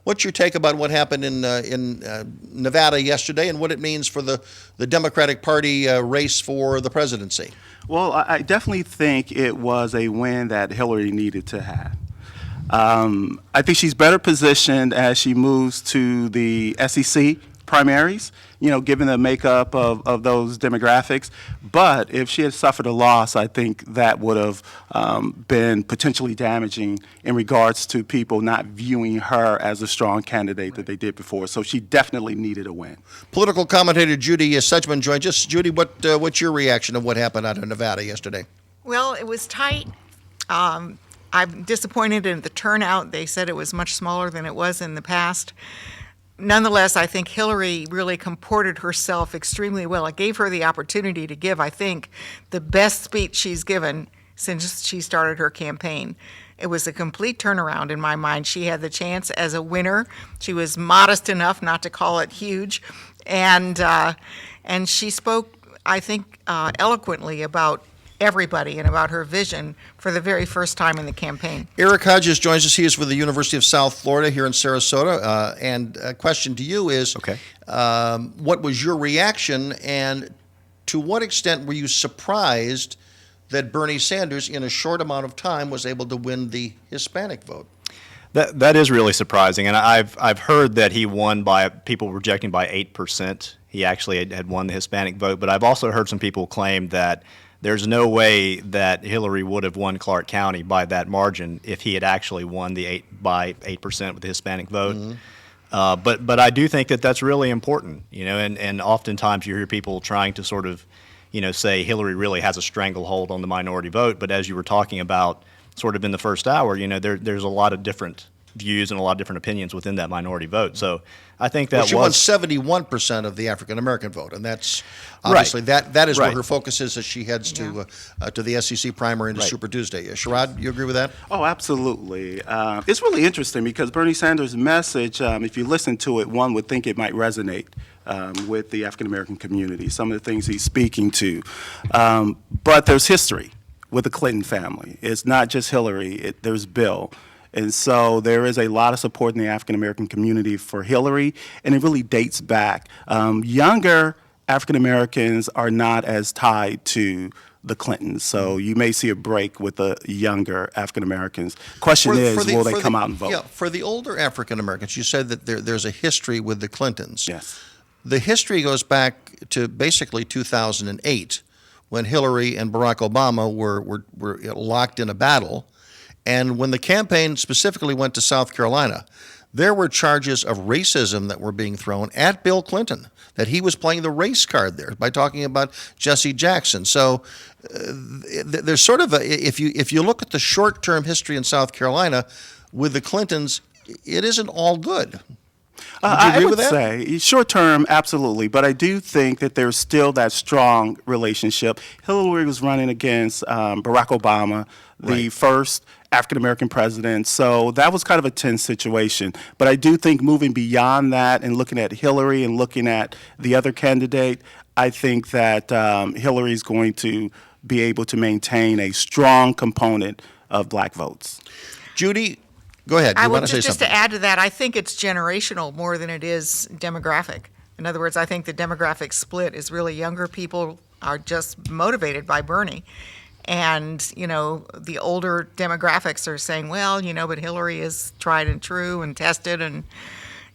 what's your take about what happened in Nevada yesterday and what it means for the Democratic Party race for the presidency? Well, I definitely think it was a win that Hillary needed to have. I think she's better positioned as she moves to the SEC primaries, given the makeup of those demographics. But if she had suffered a loss, I think that would have been potentially damaging in regards to people not viewing her as a strong candidate that they did before. So she definitely needed a win. Political commentator Judy Sedgman joins us. Judy, what's your reaction of what happened out in Nevada yesterday? Well, it was tight. I'm disappointed in the turnout. They said it was much smaller than it was in the past. Nonetheless, I think Hillary really comported herself extremely well. It gave her the opportunity to give, I think, the best speech she's given since she started her campaign. It was a complete turnaround in my mind. She had the chance as a winner. She was modest enough not to call it huge. And she spoke, I think, eloquently about everybody and about her vision for the very first time in the campaign. Eric Hodges joins us. He is with the University of South Florida here in Sarasota. And a question to you is, what was your reaction, and to what extent were you surprised that Bernie Sanders, in a short amount of time, was able to win the Hispanic vote? That is really surprising, and I've heard that he won by people rejecting by 8%. He actually had won the Hispanic vote, but I've also heard some people claim that there's no way that Hillary would have won Clark County by that margin if he had actually won by 8% with the Hispanic vote. Mm-hmm. But I do think that that's really important, and oftentimes you hear people trying to sort of, say Hillary really has a stranglehold on the minority vote. But as you were talking about sort of in the first hour, there's a lot of different views and a lot of different opinions within that minority vote. So I think that she won 71% of the African American vote, and that's obviously that is where her focus is as she heads to the SEC primary and to Super Tuesday. Sherrod, you agree with that? Oh, absolutely. It's really interesting because Bernie Sanders' message, if you listen to it, one would think it might resonate with the African American community, some of the things he's speaking to. But there's history with the Clinton family. It's not just Hillary, there's Bill. And so there is a lot of support in the African American community for Hillary, and it really dates back. Younger African Americans are not as tied to the Clintons, so you may see a break with the younger African Americans. Question is, will they come out and vote? Yeah, for the older African Americans, you said that there's a history with the Clintons. Yes. The history goes back to basically 2008, when Hillary and Barack Obama were locked in a battle. And when the campaign specifically went to South Carolina, there were charges of racism that were being thrown at Bill Clinton, that he was playing the race card there by talking about Jesse Jackson. So there's sort of if you look at the short-term history in South Carolina with the Clintons, it isn't all good. I would say short term, absolutely, but I do think that there's still that strong relationship. Hillary was running against Barack Obama, the first African American president, so that was kind of a tense situation. But I do think moving beyond that and looking at Hillary and looking at the other candidate, I think that Hillary's going to be able to maintain a strong component of black votes. Judy, go ahead. You want to say just something? to add to that, I think it's generational more than it is demographic. In other words, I think the demographic split is really younger people are just motivated by Bernie. And, the older demographics are saying, well, but Hillary is tried and true and tested and,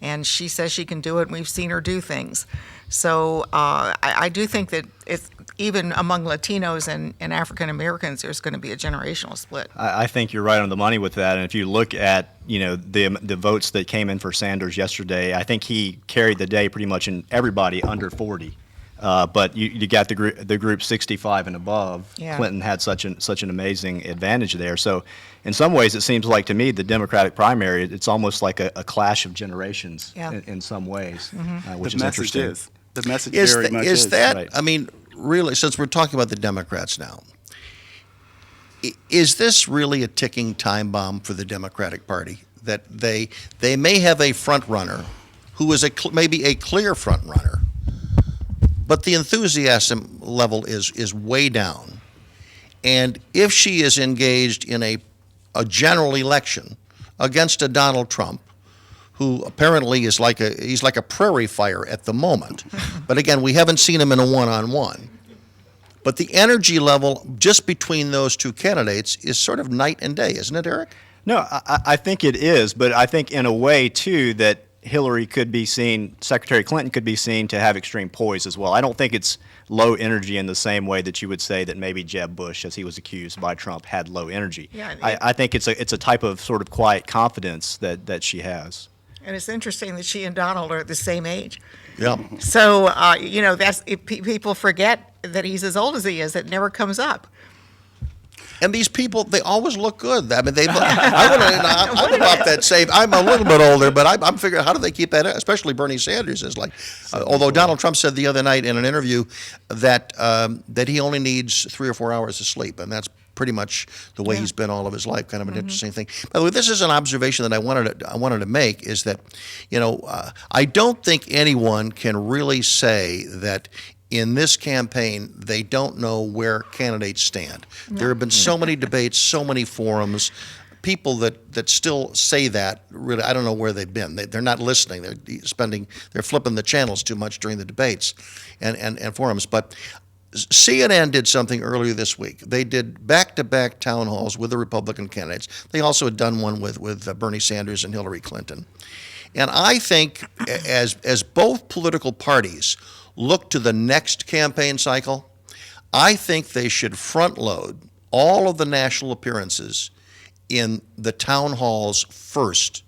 and she says she can do it, and we've seen her do things. So I do think that it's, even among Latinos and African Americans, there's going to be a generational split. I think you're right on the money with that. And if you look at, the votes that came in for Sanders yesterday, I think he carried the day pretty much in everybody under 40. But you got the group 65 and above. Yeah. Clinton had such an amazing advantage there. So in some ways, it seems like to me the Democratic primary, it's almost like a clash of generations in some ways, which is interesting. The message Is very th- much is is. that, right. I mean, really, since we're talking about the Democrats now, is this really a ticking time bomb for the Democratic Party? That they may have a front runner who is maybe a clear front runner, but the enthusiasm level is way down. And if she is engaged in a general election against a Donald Trump, who apparently is he's like a prairie fire at the moment. But again, we haven't seen him in a one-on-one. But the energy level just between those two candidates is sort of night and day, isn't it, Eric? No, I think it is, but I think in a way, too, that Hillary could be seen, Secretary Clinton could be seen to have extreme poise as well. I don't think it's low energy in the same way that you would say that maybe Jeb Bush, as he was accused by Trump, had low energy. Yeah, I think it's a type of sort of quiet confidence that she has. And it's interesting that she and Donald are the same age. Yeah. So, that's if people forget that he's as old as he is. It never comes up. And these people, they always look good. I mean, I'm about that same. I'm a little bit older, but I'm figuring how do they keep that? Especially Bernie Sanders is like. Although Donald Trump said the other night in an interview that he only needs 3 or 4 hours of sleep, and that's pretty much the way he's been all of his life. Kind of an interesting thing. By the way, this is an observation that I wanted to make is that, I don't think anyone can really say that in this campaign, they don't know where candidates stand. There have been so many debates, so many forums, people that still say that, really, I don't know where they've been. They're not listening. They're flipping the channels too much during the debates and forums. But CNN did something earlier this week. They did back-to-back town halls with the Republican candidates. They also had done one with Bernie Sanders and Hillary Clinton. And I think as both political parties look to the next campaign cycle, I think they should front load all of the national appearances in the town halls first.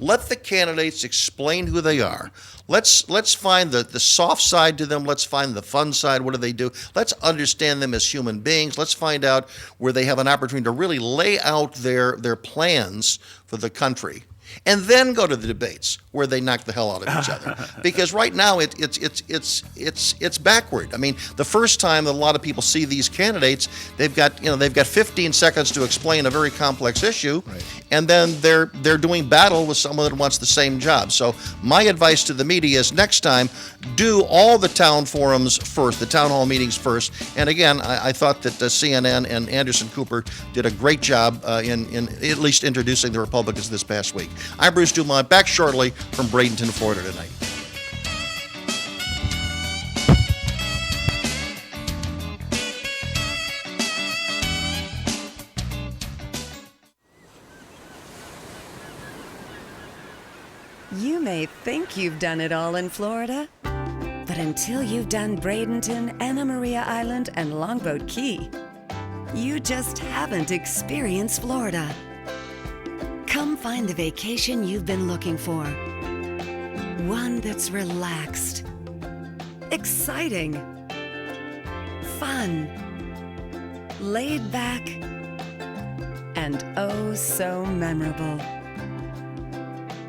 Let the candidates explain who they are. Let's find the soft side to them. Let's find the fun side. What do they do? Let's understand them as human beings. Let's find out where they have an opportunity to really lay out their plans for the country. And then go to the debates where they knock the hell out of each other. Because right now it's backward. I mean, the first time that a lot of people see these candidates, they've got 15 seconds to explain a very complex issue, and then they're doing battle with someone that wants the same job. So my advice to the media is next time, do all the town forums first, the town hall meetings first. And again, I thought that CNN and Anderson Cooper did a great job in at least introducing the Republicans this past week. I'm Bruce DuMont, back shortly from Bradenton, Florida tonight. You may think you've done it all in Florida, but until you've done Bradenton, Anna Maria Island, and Longboat Key, you just haven't experienced Florida. Come find the vacation you've been looking for. One that's relaxed, exciting, fun, laid back, and oh so memorable.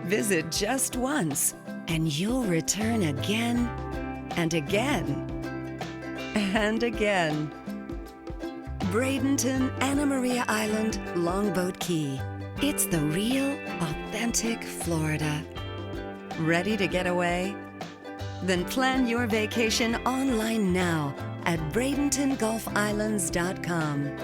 Visit just once and you'll return again and again and again. Bradenton, Anna Maria Island, Longboat Key. It's the real, authentic Florida. Ready to get away? Then plan your vacation online now at BradentonGolfIslands.com.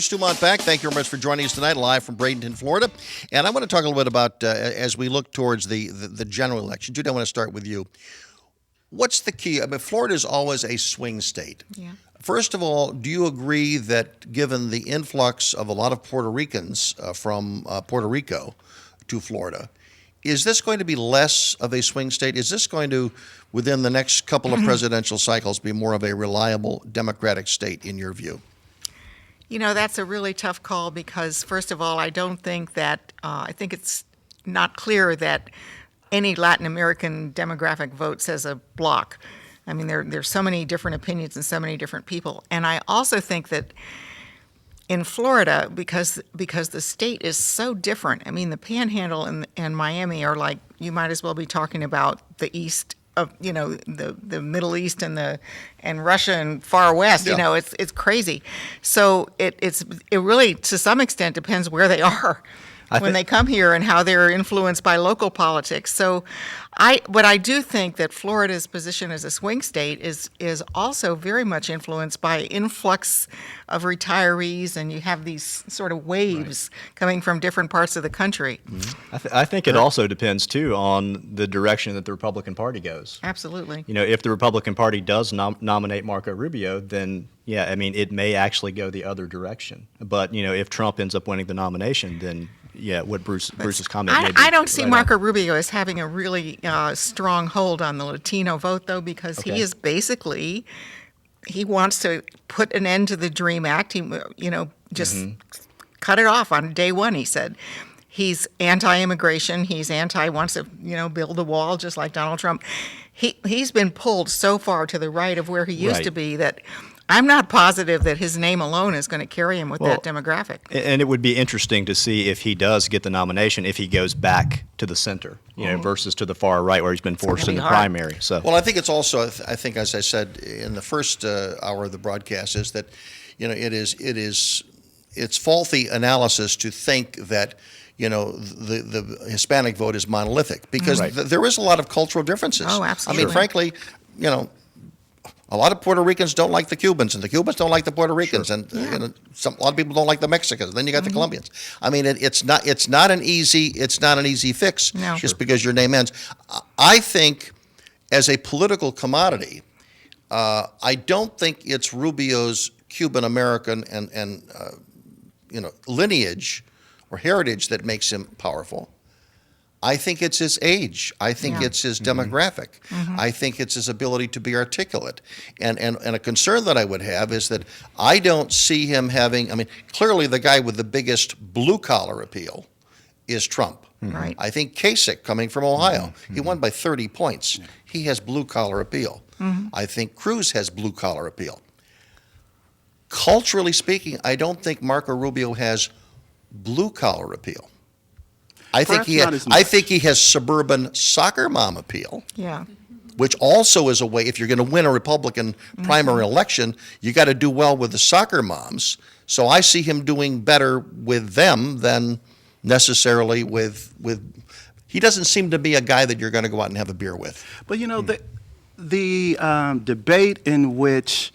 Bruce DuMont back. Thank you very much for joining us tonight, live from Bradenton, Florida. And I want to talk a little bit about, as we look towards the general election. Judy, I want to start with you. What's the key? I mean, Florida is always a swing state. Yeah. First of all, do you agree that given the influx of a lot of Puerto Ricans from Puerto Rico to Florida, is this going to be less of a swing state? Is this going to, within the next couple of presidential cycles, be more of a reliable Democratic state in your view? You know, that's a really tough call because, first of all, I don't think that, I think it's not clear that any Latin American demographic votes as a block. I mean, there's so many different opinions and so many different people. And I also think that in Florida, because the state is so different, I mean, the Panhandle and Miami are like, you might as well be talking about the East of, you know, the Middle East and Russia and far west. You know, it's crazy. So it really to some extent depends where they are when they come here and how they're influenced by local politics. So I do think that Florida's position as a swing state is also very much influenced by influx of retirees, and you have these sort of waves coming from different parts of the country. Mm-hmm. I think it also depends too on the direction that the Republican Party goes. Absolutely. You know, if the Republican Party does nominate Marco Rubio, then yeah, I mean, it may actually go the other direction. But you know, if Trump ends up winning the nomination, then yeah, what Bruce's comment. I don't see Marco Rubio as having a really strong hold on the Latino vote, though, because he is basically, he wants to put an end to the DREAM Act. He, you know, just cut it off on day one. He said he's anti-immigration. He's wants to, you know, build a wall just like Donald Trump. He's been pulled so far to the right of where he used to be that I'm not positive that his name alone is going to carry him with that demographic. And it would be interesting to see if he does get the nomination, if he goes back to the center, you know, versus to the far right where he's been forced in the primary. So, well, I think it's also, I think, as I said in the first hour of the broadcast, is that, you know, it's faulty analysis to think that, you know, the Hispanic vote is monolithic, because there is a lot of cultural differences. Oh, absolutely. I mean, frankly, you know, a lot of Puerto Ricans don't like the Cubans, and the Cubans don't like the Puerto Ricans, and you know, a lot of people don't like the Mexicans. Then you got the Colombians. I mean, it's not an easy fix just because your name ends. I think, as a political commodity, I don't think it's Rubio's Cuban American and you know, lineage or heritage that makes him powerful. I think it's his age. I think it's his demographic. I think it's his ability to be articulate. And a concern that I would have is that I don't see him having, I mean, clearly the guy with the biggest blue-collar appeal is Trump. Right. I think Kasich, coming from Ohio, he won by 30 points. He has blue-collar appeal. I think Cruz has blue-collar appeal. Culturally speaking, I don't think Marco Rubio has blue-collar appeal. I think he has suburban soccer mom appeal. Yeah. Which also is a way, if you're going to win a Republican primary election, you got to do well with the soccer moms. So I see him doing better with them than necessarily with. He doesn't seem to be a guy that you're going to go out and have a beer with. But you know, the debate in which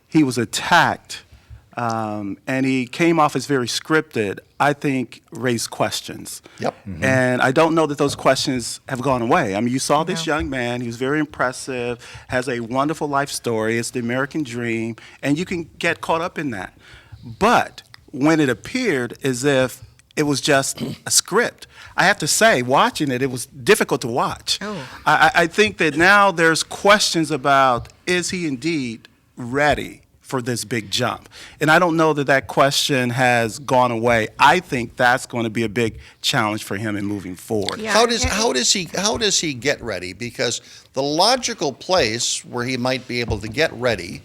he was attacked and he came off as very scripted, I think raised questions. Yep. And I don't know that those questions have gone away. I mean, you saw this young man, he was very impressive, has a wonderful life story, it's the American dream, and you can get caught up in that. But when it appeared as if it was just a script. I have to say, watching it, it was difficult to watch. Oh. I think that now there's questions about, is he indeed ready for this big jump? And I don't know that that question has gone away. I think that's going to be a big challenge for him in moving forward. Yeah. How does he get ready? Because the logical place where he might be able to get ready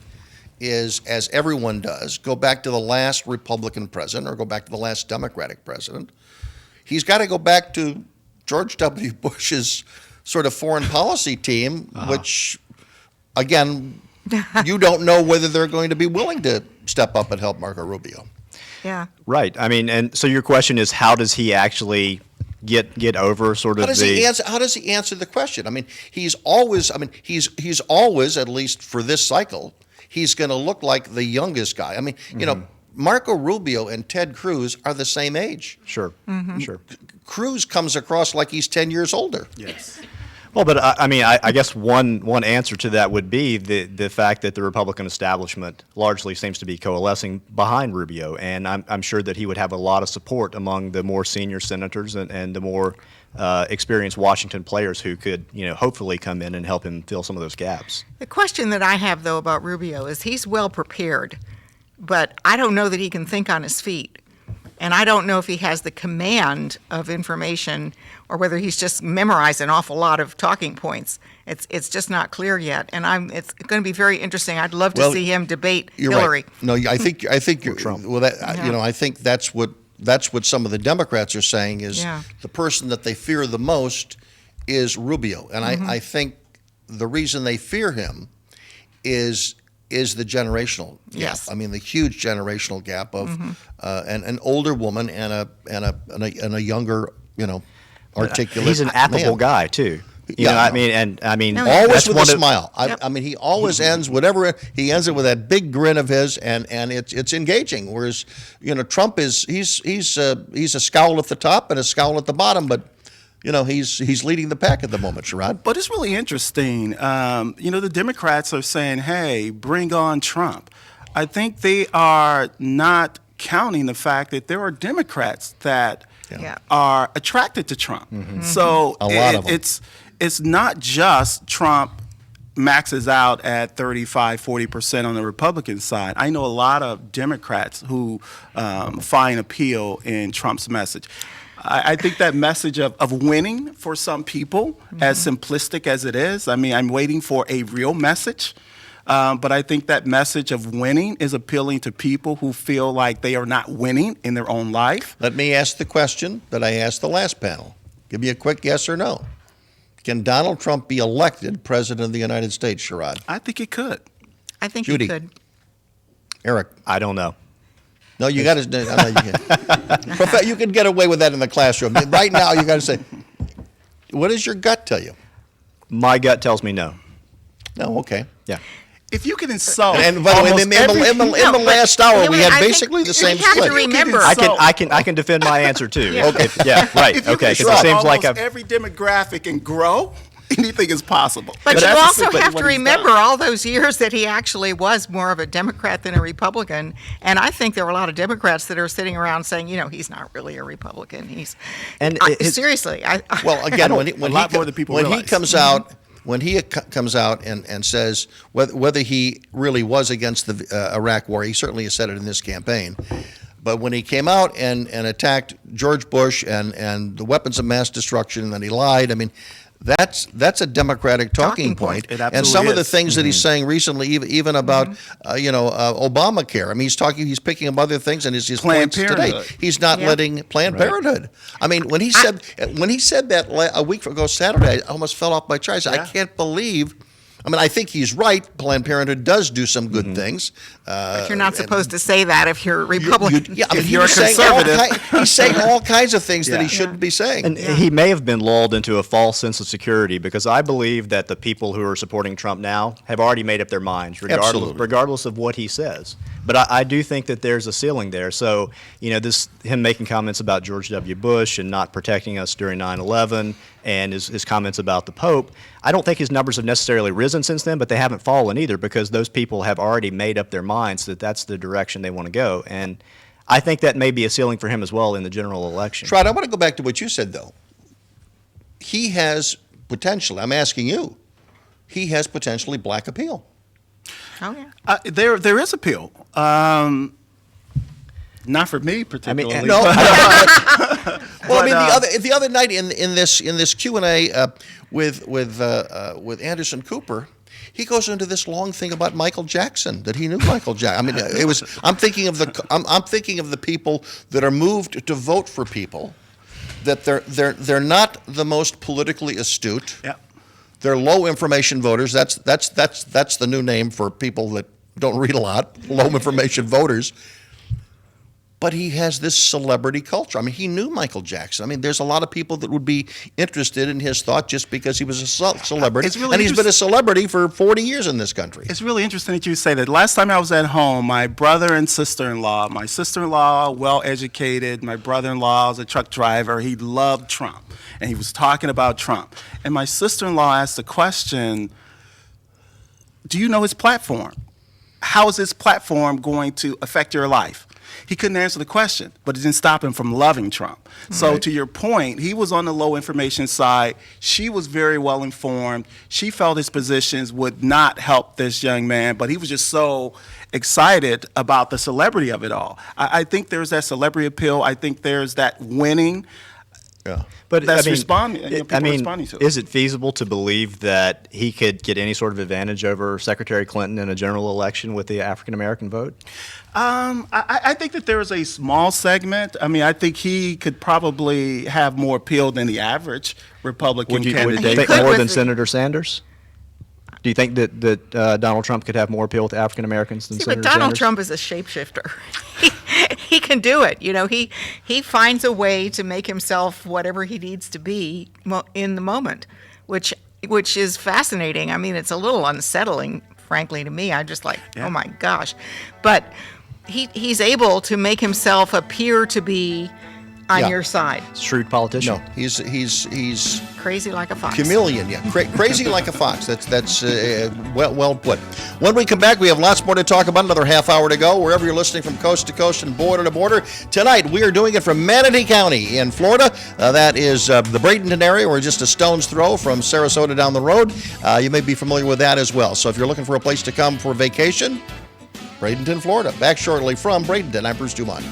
is, as everyone does, go back to the last Republican president or go back to the last Democratic president. He's got to go back to George W. Bush's sort of foreign policy team, which, again, you don't know whether they're going to be willing to step up and help Marco Rubio. Yeah. Right. I mean, and so your question is, how does he actually get over sort of How does he answer the question? I mean, he's always, at least for this cycle, he's going to look like the youngest guy. I mean, you know, Marco Rubio and Ted Cruz are the same age. Sure. Sure. Cruz comes across like he's 10 years older. Yes. Well, but I mean, I guess one answer to that would be the fact that the Republican establishment largely seems to be coalescing behind Rubio, and I'm sure that he would have a lot of support among the more senior senators and the more experienced Washington players who could, you know, hopefully come in and help him fill some of those gaps. The question that I have, though, about Rubio is he's well prepared, but I don't know that he can think on his feet. And I don't know if he has the command of information or whether he's just memorized an awful lot of talking points. It's just not clear yet. And it's going to be very interesting. I'd love to see him debate Hillary. Right. No, I think you're Trump. well. You know, I think that's what some of the Democrats are saying is the person that they fear the most is Rubio, and I think the reason they fear him is the generational gap. Yes. I mean, the huge generational gap of an older woman and a younger, you know, articulate. He's an affable man. guy too. You Yeah, know, I mean, Always that's with one a of- smile. I mean, he always ends he ends it with that big grin of his, and it's engaging. Whereas, you know, Trump he's a scowl at the top and a scowl at the bottom, but you know, he's leading the pack at the moment, Sherrod. But it's really interesting. You know, the Democrats are saying, hey, bring on Trump. I think they are not counting the fact that there are Democrats that are attracted to Trump. So A lot of them. It's not just Trump maxes out at 35-40% on the Republican side. I know a lot of Democrats who find appeal in Trump's message. I think that message of winning for some people, as simplistic as it is, I mean, I'm waiting for a real message. But I think that message of winning is appealing to people who feel like they are not winning in their own life. Let me ask the question that I asked the last panel. Give me a quick yes or no. Can Donald Trump be elected president of the United States, Sherrod? I think it could. I think Judy. he could. Eric? I don't know. No, you got to. You can get away with that in the classroom. Right now, you got to say, what does your gut tell you? My gut tells me no. No, okay. Yeah. If you can insult, And by the way, in the last hour, we had basically the same You have to split. remember. I can defend my answer too. Yeah. Okay. Yeah. Right. if you Okay. can Because it seems almost like every demographic and grow, anything is possible. But you that's also simply have what to he's remember done. all those years that he actually was more of a Democrat than a Republican. And I think there were a lot of Democrats that are sitting around saying, you know, he's not really a Republican. Seriously. Well, again, when lot more than people he realize. comes out, when he comes out and says whether he really was against the Iraq War, he certainly has said it in this campaign. But when he came out and attacked George Bush and the weapons of mass destruction, and then he lied, I mean, that's a Democratic talking point. It And absolutely some of the is. things that he's saying recently, even about Obamacare. I mean, he's picking up other things, and his Planned points today, Parenthood. he's not letting Planned Parenthood. I mean, when he said that a week ago Saturday, I almost fell off my chair. I said, I can't believe. I mean, I think he's right. Planned Parenthood does do some good things. But you're not supposed to say that if you're a Republican. I mean, If you're a he's saying conservative. he's saying all kinds of things that he shouldn't be saying. And he may have been lulled into a false sense of security because I believe that the people who are supporting Trump now have already made up their minds, Absolutely. regardless of what he says. But I do think that there's a ceiling there. So, you know, him making comments about George W. Bush and not protecting us during 9/11 and his comments about the Pope, I don't think his numbers have necessarily risen since then, but they haven't fallen either because those people have already made up their minds that that's the direction they want to go. And I think that may be a ceiling for him as well in the general election. Trot, I want to go back to what you said, though. He has potentially, I'm asking you, he has potentially black appeal. Oh, yeah. There is appeal. Not for me particularly. No. Well, I mean, But, the other night in this Q&A with Anderson Cooper, he goes into this long thing about Michael Jackson, that he knew Michael Jackson. I mean, it was. I'm thinking of the people that are moved to vote for people, that they're not the most politically astute. Yeah. They're low information voters. That's the new name for people that don't read a lot. Low information voters. But he has this celebrity culture. I mean, he knew Michael Jackson. I mean, there's a lot of people that would be interested in his thought just because he was a celebrity. It's really and he's been a celebrity for 40 years in this country. It's really interesting that you say that. Last time I was at home, my brother and sister-in-law, my sister-in-law, well-educated, my brother-in-law was a truck driver. He loved Trump, and he was talking about Trump. And my sister-in-law asked the question, do you know his platform? How is his platform going to affect your life? He couldn't answer the question, but it didn't stop him from loving Trump. So to your point, he was on the low information side. She was very well informed. She felt his positions would not help this young man, but he was just so excited about the celebrity of it all. I think there's that celebrity appeal. I think there's that winning. Yeah. But That's I mean, responding. People responding to it. is it feasible to believe that he could get any sort of advantage over Secretary Clinton in a general election with the African American vote? I think that there is a small segment. I mean, I think he could probably have more appeal than the average Republican Would you candidate. think could more with than the- Senator Sanders? Do you think that Donald Trump could have more appeal to African Americans than See, Senator but Donald Sanders? Trump is a shapeshifter. He can do it. You know, he finds a way to make himself whatever he needs to be in the moment, which is fascinating. I mean, it's a little unsettling, frankly, to me. I'm just like, oh my gosh. But he's able to make himself appear to be on Yeah. your side. Shrewd politician. No, he's Crazy like a fox. chameleon, yeah, crazy like a fox. That's well put. When we come back, we have lots more to talk about. Another half hour to go. Wherever you're listening from coast to coast and border to border, tonight we are doing it from Manatee County in Florida. That is the Bradenton area. We're just a stone's throw from Sarasota down the road. You may be familiar with that as well. So if you're looking for a place to come for vacation, Bradenton, Florida. Back shortly from Bradenton. I'm Bruce DuMont.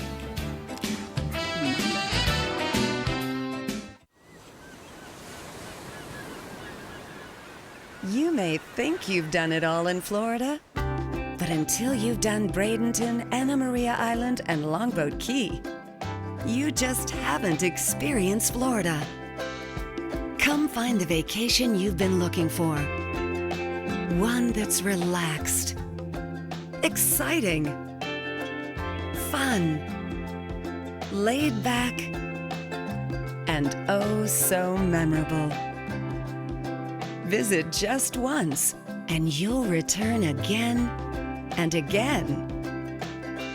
You may think you've done it all in Florida, but until you've done Bradenton, Anna Maria Island, and Longboat Key, you just haven't experienced Florida. Come find the vacation you've been looking for. One that's relaxed, exciting, fun, laid back, and oh so memorable. Visit just once, and you'll return again and again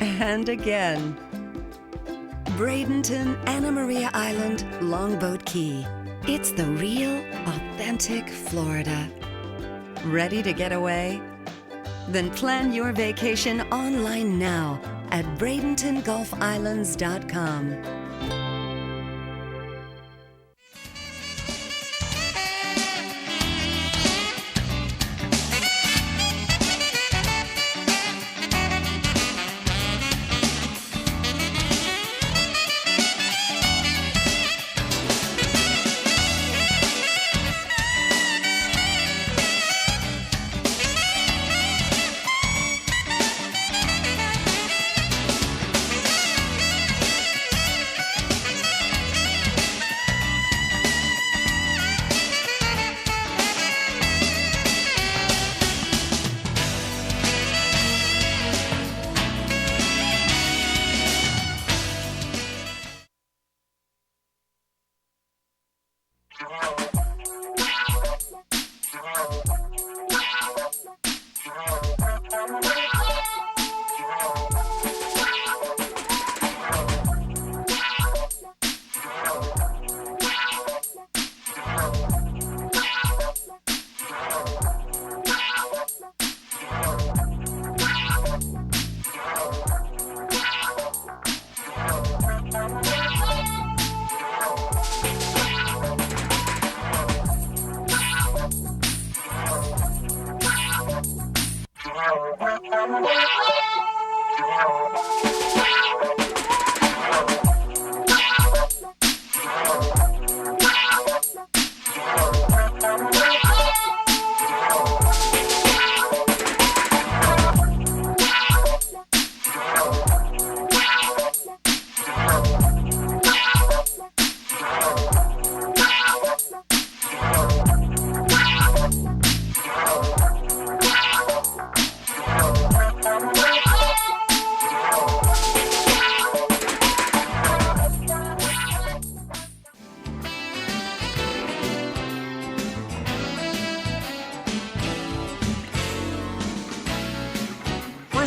and again. Bradenton, Anna Maria Island, Longboat Key. It's the real, authentic Florida. Ready to get away? Then plan your vacation online now at BradentonGulfIslands.com.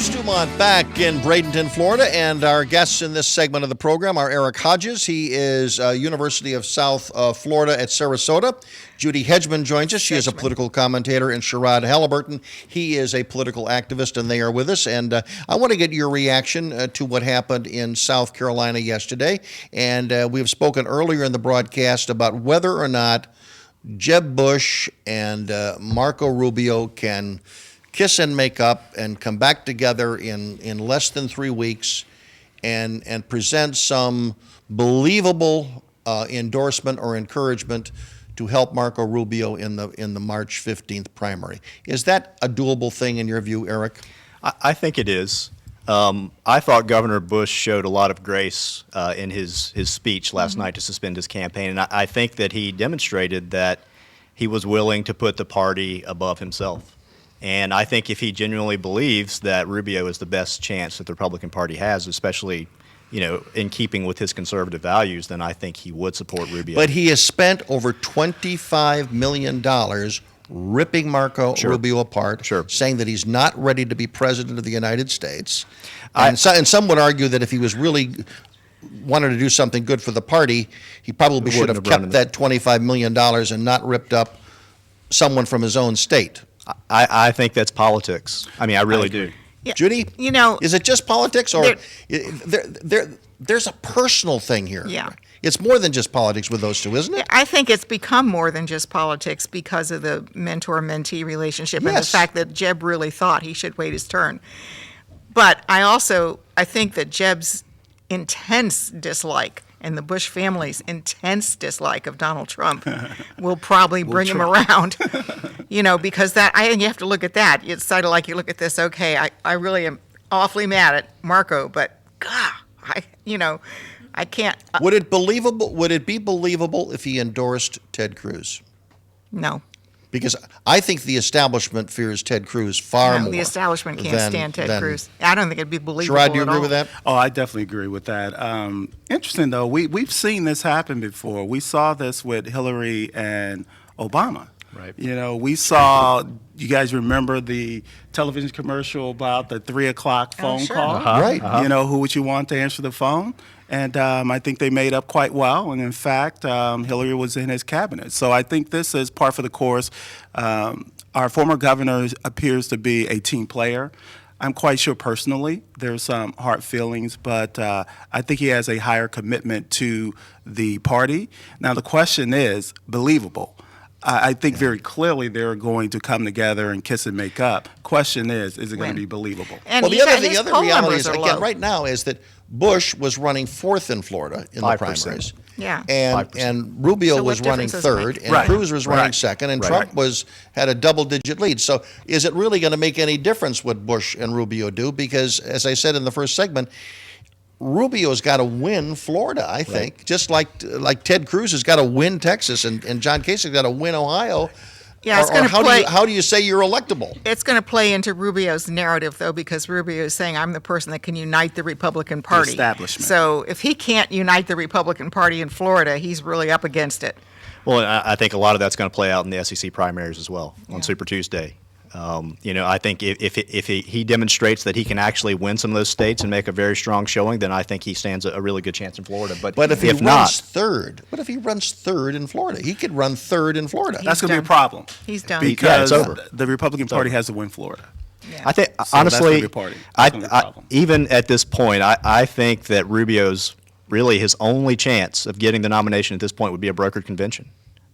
Bruce DuMont back in Bradenton, Florida, and our guests in this segment of the program are Eric Hodges. He is University of South Florida at Sarasota. Judy Hedgeman joins us. She is a political commentator, and Sherrod Halliburton. He is a political activist, and they are with us. And I want to get your reaction to what happened in South Carolina yesterday. And we've spoken earlier in the broadcast about whether or not Jeb Bush and Marco Rubio can kiss and make up and come back together in less than 3 weeks and present some believable endorsement or encouragement to help Marco Rubio in the March 15th primary. Is that a doable thing in your view, Eric? I think it is. I thought Governor Bush showed a lot of grace in his speech last night to suspend his campaign, and I think that he demonstrated that he was willing to put the party above himself. And I think if he genuinely believes that Rubio is the best chance that the Republican Party has, especially, in keeping with his conservative values, then I think he would support Rubio. But he has spent over $25 million ripping Marco Rubio apart, saying that he's not ready to be president of the United States. And some would argue that if he was really wanted to do something good for the party, he probably should have kept that $25 million and not ripped up someone from his own state. I think that's politics. I mean, I really do. Yeah. Judy, is it just politics, or there's a personal thing here? Yeah. It's more than just politics with those two, isn't it? I think it's become more than just politics because of the mentor-mentee relationship and the fact that Jeb really thought he should wait his turn. But I think that Jeb's intense dislike and the Bush family's intense dislike of Donald Trump will probably bring him around, because I think you have to look at that. It's sort of like you look at this, okay, I really am awfully mad at Marco, but God, I can't. Would it be believable if he endorsed Ted Cruz? No. Because I think the establishment fears Ted Cruz far more. The establishment can't stand Ted Cruz. I don't think it'd be believable Sherrod, do you at agree all. with that? Oh, I definitely agree with that. Interesting, though. We've seen this happen before. We saw this with Hillary and Obama. Right. We saw, you guys remember the television commercial about the 3 o'clock phone call? Right. Who would you want to answer the phone? And I think they made up quite well. And in fact, Hillary was in his cabinet. So I think this is par for the course. Our former governor appears to be a team player. I'm quite sure personally there's some hard feelings, but I think he has a higher commitment to the party. Now, the question is believable. I think very clearly they're going to come together and kiss and make up. Question is it going to be believable? And well, the other reality is, again, low. right now, is that Bush was running fourth in Florida in the 5%. primaries. Yeah. And Rubio So what was running difference does it third, make? and Cruz was running second, and Trump had a double-digit lead. So is it really going to make any difference what Bush and Rubio do? Because, as I said in the first segment, Rubio's got to win Florida, I think, just like Ted Cruz has got to win Texas, and John Kasek's got to win Ohio. Yeah, it's going to play. How do you say you're electable? It's going to play into Rubio's narrative, though, because Rubio is saying, I'm the person that can unite the Republican Party. The establishment. So if he can't unite the Republican Party in Florida, he's really up against it. Well, I think a lot of that's going to play out in the SEC primaries as well on Super Tuesday. I think if he demonstrates that he can actually win some of those states and make a very strong showing, then I think he stands a really good chance in Florida. But if he runs third, what if he runs third in Florida? He could run third in Florida. That's going to be a problem. He's done. Because it's over. the Republican Party has to win Florida. Yeah. I think, So honestly, that's gonna be a problem. even at this point, I think that Rubio's really his only chance of getting the nomination at this point would be a brokered convention.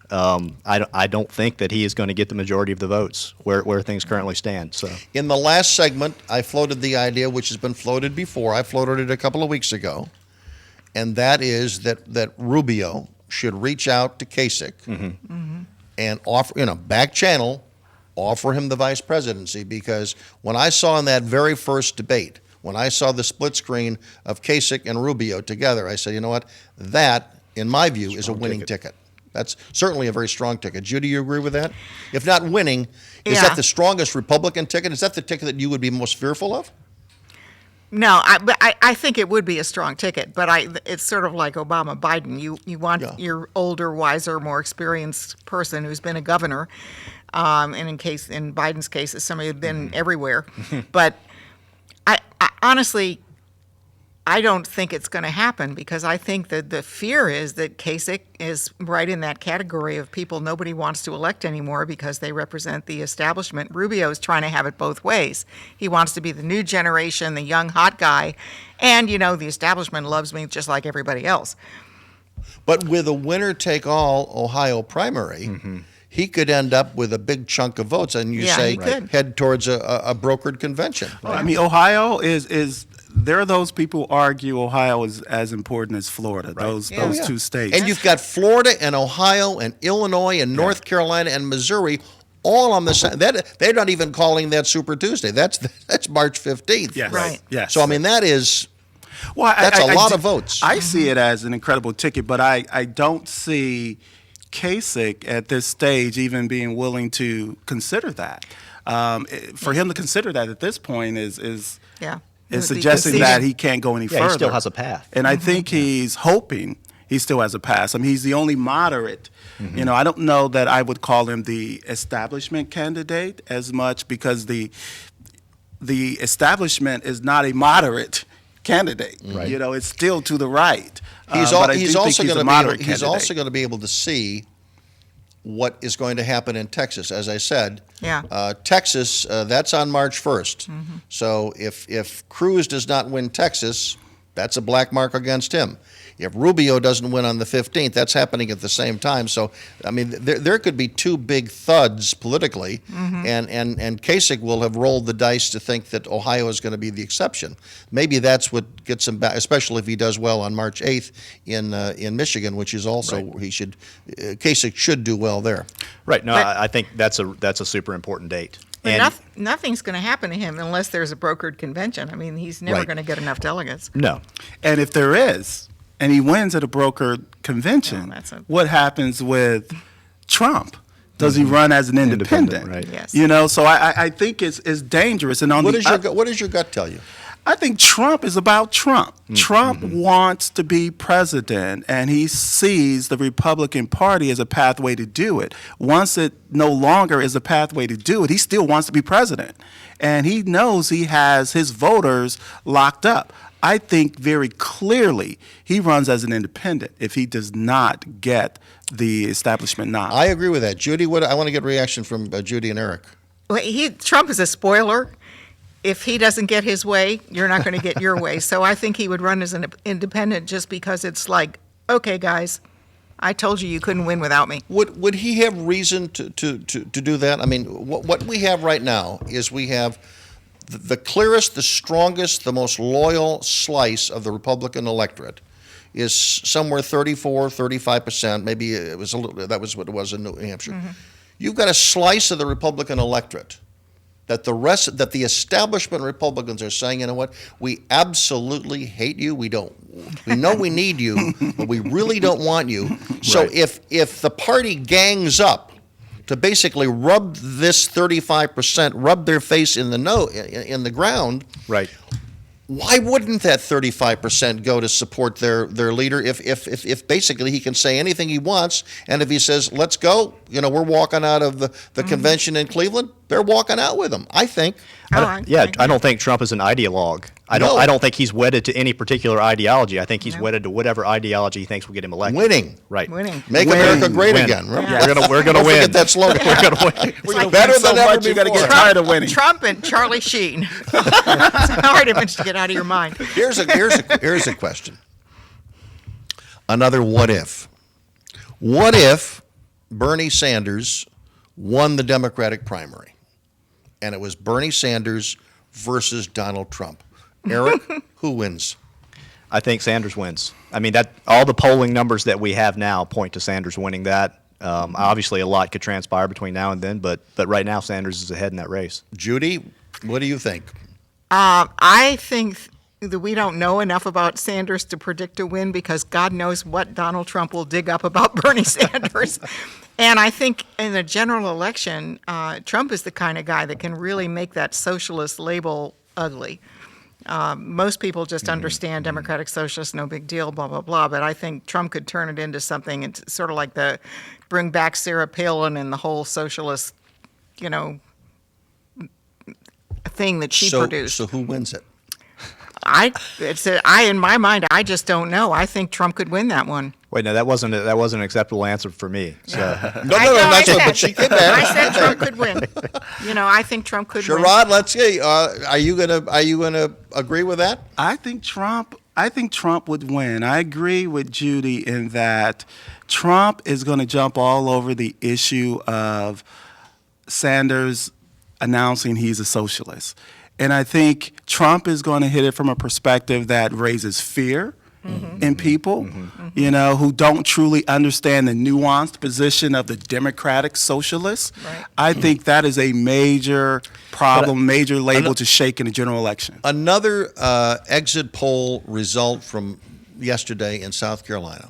I don't think that he is going to get the majority of the votes where things currently stand. So In the last segment, I floated the idea, which has been floated before. I floated it a couple of weeks ago, and that is that Rubio should reach out to Kasich and offer, back channel, offer him the vice presidency, because when I saw in that very first debate, when I saw the split screen of Kasich and Rubio together, I said, you know what, that, in my view, is a winning ticket. That's certainly a very strong ticket. Judy, you agree with that? If not winning, is that the strongest Republican ticket? Is that the ticket that you would be most fearful of? No, I think it would be a strong ticket, but it's sort of like Obama, Biden. You want your older, wiser, more experienced person who's been a governor, and in Biden's case, it's somebody who's been everywhere. But I honestly, I don't think it's going to happen, because I think that the fear is that Kasich is right in that category of people nobody wants to elect anymore because they represent the establishment. Rubio is trying to have it both ways. He wants to be the new generation, the young, hot guy, and, the establishment loves me just like everybody else. But with a winner-take-all Ohio primary, he could end up with a big chunk of votes, and head towards a brokered convention. Well, I mean, Ohio is there are those people who argue Ohio is as important as Florida, those two states. And you've got Florida and Ohio and Illinois and North Carolina and Missouri all on the same. They're not even calling that Super Tuesday. That's March 15th. Yes. Right. Yes. So, I mean, that is... Well, that's a lot of votes. I see it as an incredible ticket, but I don't see Kasich at this stage even being willing to consider that. For him to consider that at this point is suggesting that he can't go any further. he still has a path. And I think he's hoping he still has a pass. I mean, he's the only moderate. I don't know that I would call him the establishment candidate as much, because the establishment is not a moderate candidate. Right. It's still to the right. He's also going to be able to see what is going to happen in Texas. As I said, Texas, that's on March 1st. So if Cruz does not win Texas, that's a black mark against him. If Rubio doesn't win on the 15th, that's happening at the same time. So, I mean, there could be two big thuds politically, and Kasich will have rolled the dice to think that Ohio is going to be the exception. Maybe that's what gets him back, especially if he does well on March 8th in Michigan, which is also Kasich should do well there. Right. No, I think that's a super important date. But nothing's going to happen to him unless there's a brokered convention. I mean, he's never going to get enough delegates. No. And if there is, and he wins at a brokered convention, what happens with Trump? Does he run as an independent? Right. Yes. So I think it's dangerous. And what does your gut tell you? I think Trump is about Trump. Trump wants to be president, and he sees the Republican Party as a pathway to do it. Once it no longer is a pathway to do it, he still wants to be president. And he knows he has his voters locked up. I think very clearly he runs as an independent if he does not get the establishment nod. I agree with that. Judy, I want to get a reaction from Judy and Eric. Well, Trump is a spoiler. If he doesn't get his way, you're not going to get your way. So I think he would run as an independent just because it's like, okay, guys, I told you couldn't win without me. Would he have reason to do that? I mean, what we have right now is we have the clearest, the strongest, the most loyal slice of the Republican electorate is somewhere 34, 35%. Maybe it was that was what it was in New Hampshire. You've got a slice of the Republican electorate that the establishment Republicans are saying, you know what, we absolutely hate you. We know we need you, but we really don't want you. So if the party gangs up to basically rub this 35%, rub their face in the ground, right? Why wouldn't that 35% go to support their leader if basically he can say anything he wants, and if he says, let's go, we're walking out of the convention in Cleveland, they're walking out with him, I think. I don't think Trump is an ideologue. I don't think he's wedded to any particular ideology. I think he's wedded to whatever ideology he thinks will get him elected. Winning. Right. Make America great again. We're gonna win. Forget that slogan. We're gonna win. We're better than ever before. You got to get tired of winning. Trump and Charlie Sheen. It's a hard image to get out of your mind. Here's a question. Another what if. What if Bernie Sanders won the Democratic primary, and it was Bernie Sanders versus Donald Trump. Eric, who wins? I think Sanders wins. I mean, that all the polling numbers that we have now point to Sanders winning that. Obviously, a lot could transpire between now and then, but right now Sanders is ahead in that race. Judy, what do you think? I think that we don't know enough about Sanders to predict a win because God knows what Donald Trump will dig up about Bernie Sanders. And I think in the general election, Trump is the kind of guy that can really make that socialist label ugly. Most people just understand Democratic Socialist, no big deal, blah, blah, blah. But I think Trump could turn it into something. It's sort of like the bring back Sarah Palin and the whole socialist, thing that she produced. So who wins it? In my mind, I just don't know. I think Trump could win that one. Wait, no, that wasn't an acceptable answer for me. So. But she came back. I said Trump could win. I think Trump could win. Sherrod, let's see. Are you gonna agree with that? I think Trump would win. I agree with Judy in that Trump is going to jump all over the issue of Sanders announcing he's a socialist. And I think Trump is going to hit it from a perspective that raises fear in people, who don't truly understand the nuanced position of the Democratic Socialists. Right. I think that is a major problem, major label to shake in the general election. Another exit poll result from yesterday in South Carolina.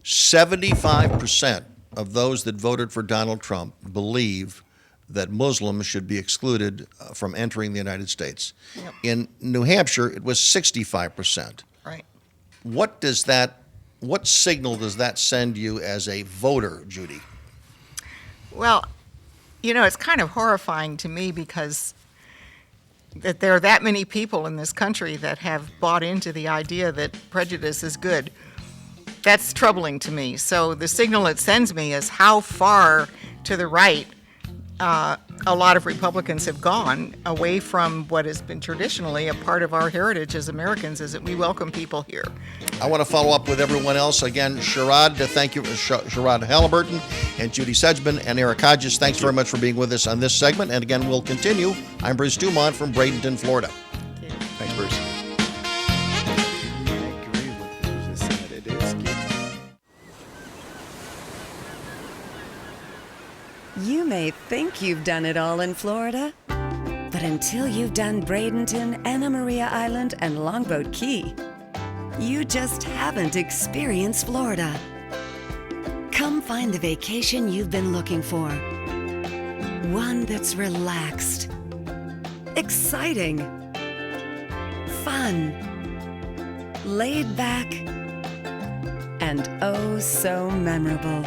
75% of those that voted for Donald Trump believe that Muslims should be excluded from entering the United States. Yep. In New Hampshire, it was 65%. Right. What signal does that send you as a voter, Judy? Well, it's kind of horrifying to me because that there are that many people in this country that have bought into the idea that prejudice is good. That's troubling to me. So the signal it sends me is how far to the right a lot of Republicans have gone away from what has been traditionally a part of our heritage as Americans, is that we welcome people here. I want to follow up with everyone else. Again, Sherrod, thank you, Sherrod Halliburton and Judy Sedgman and Eric Hodges. Thanks very much for being with us on this segment. And again, we'll continue. I'm Bruce DuMont from Bradenton, Florida. Thanks, Bruce. I agree with what you just said. It is scary. You may think you've done it all in Florida, but until you've done Bradenton, Anna Maria Island, and Longboat Key, you just haven't experienced Florida. Come find the vacation you've been looking for. One that's relaxed, exciting, fun, laid back, and oh so memorable.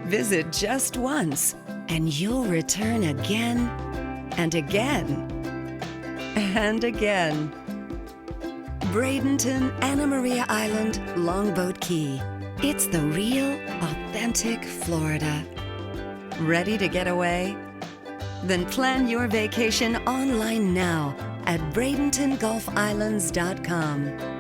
Visit just once, and you'll return again and again and again. Bradenton, Anna Maria Island, Longboat Key. It's the real, authentic Florida. Ready to get away? Then plan your vacation online now at BradentonGolfIslands.com.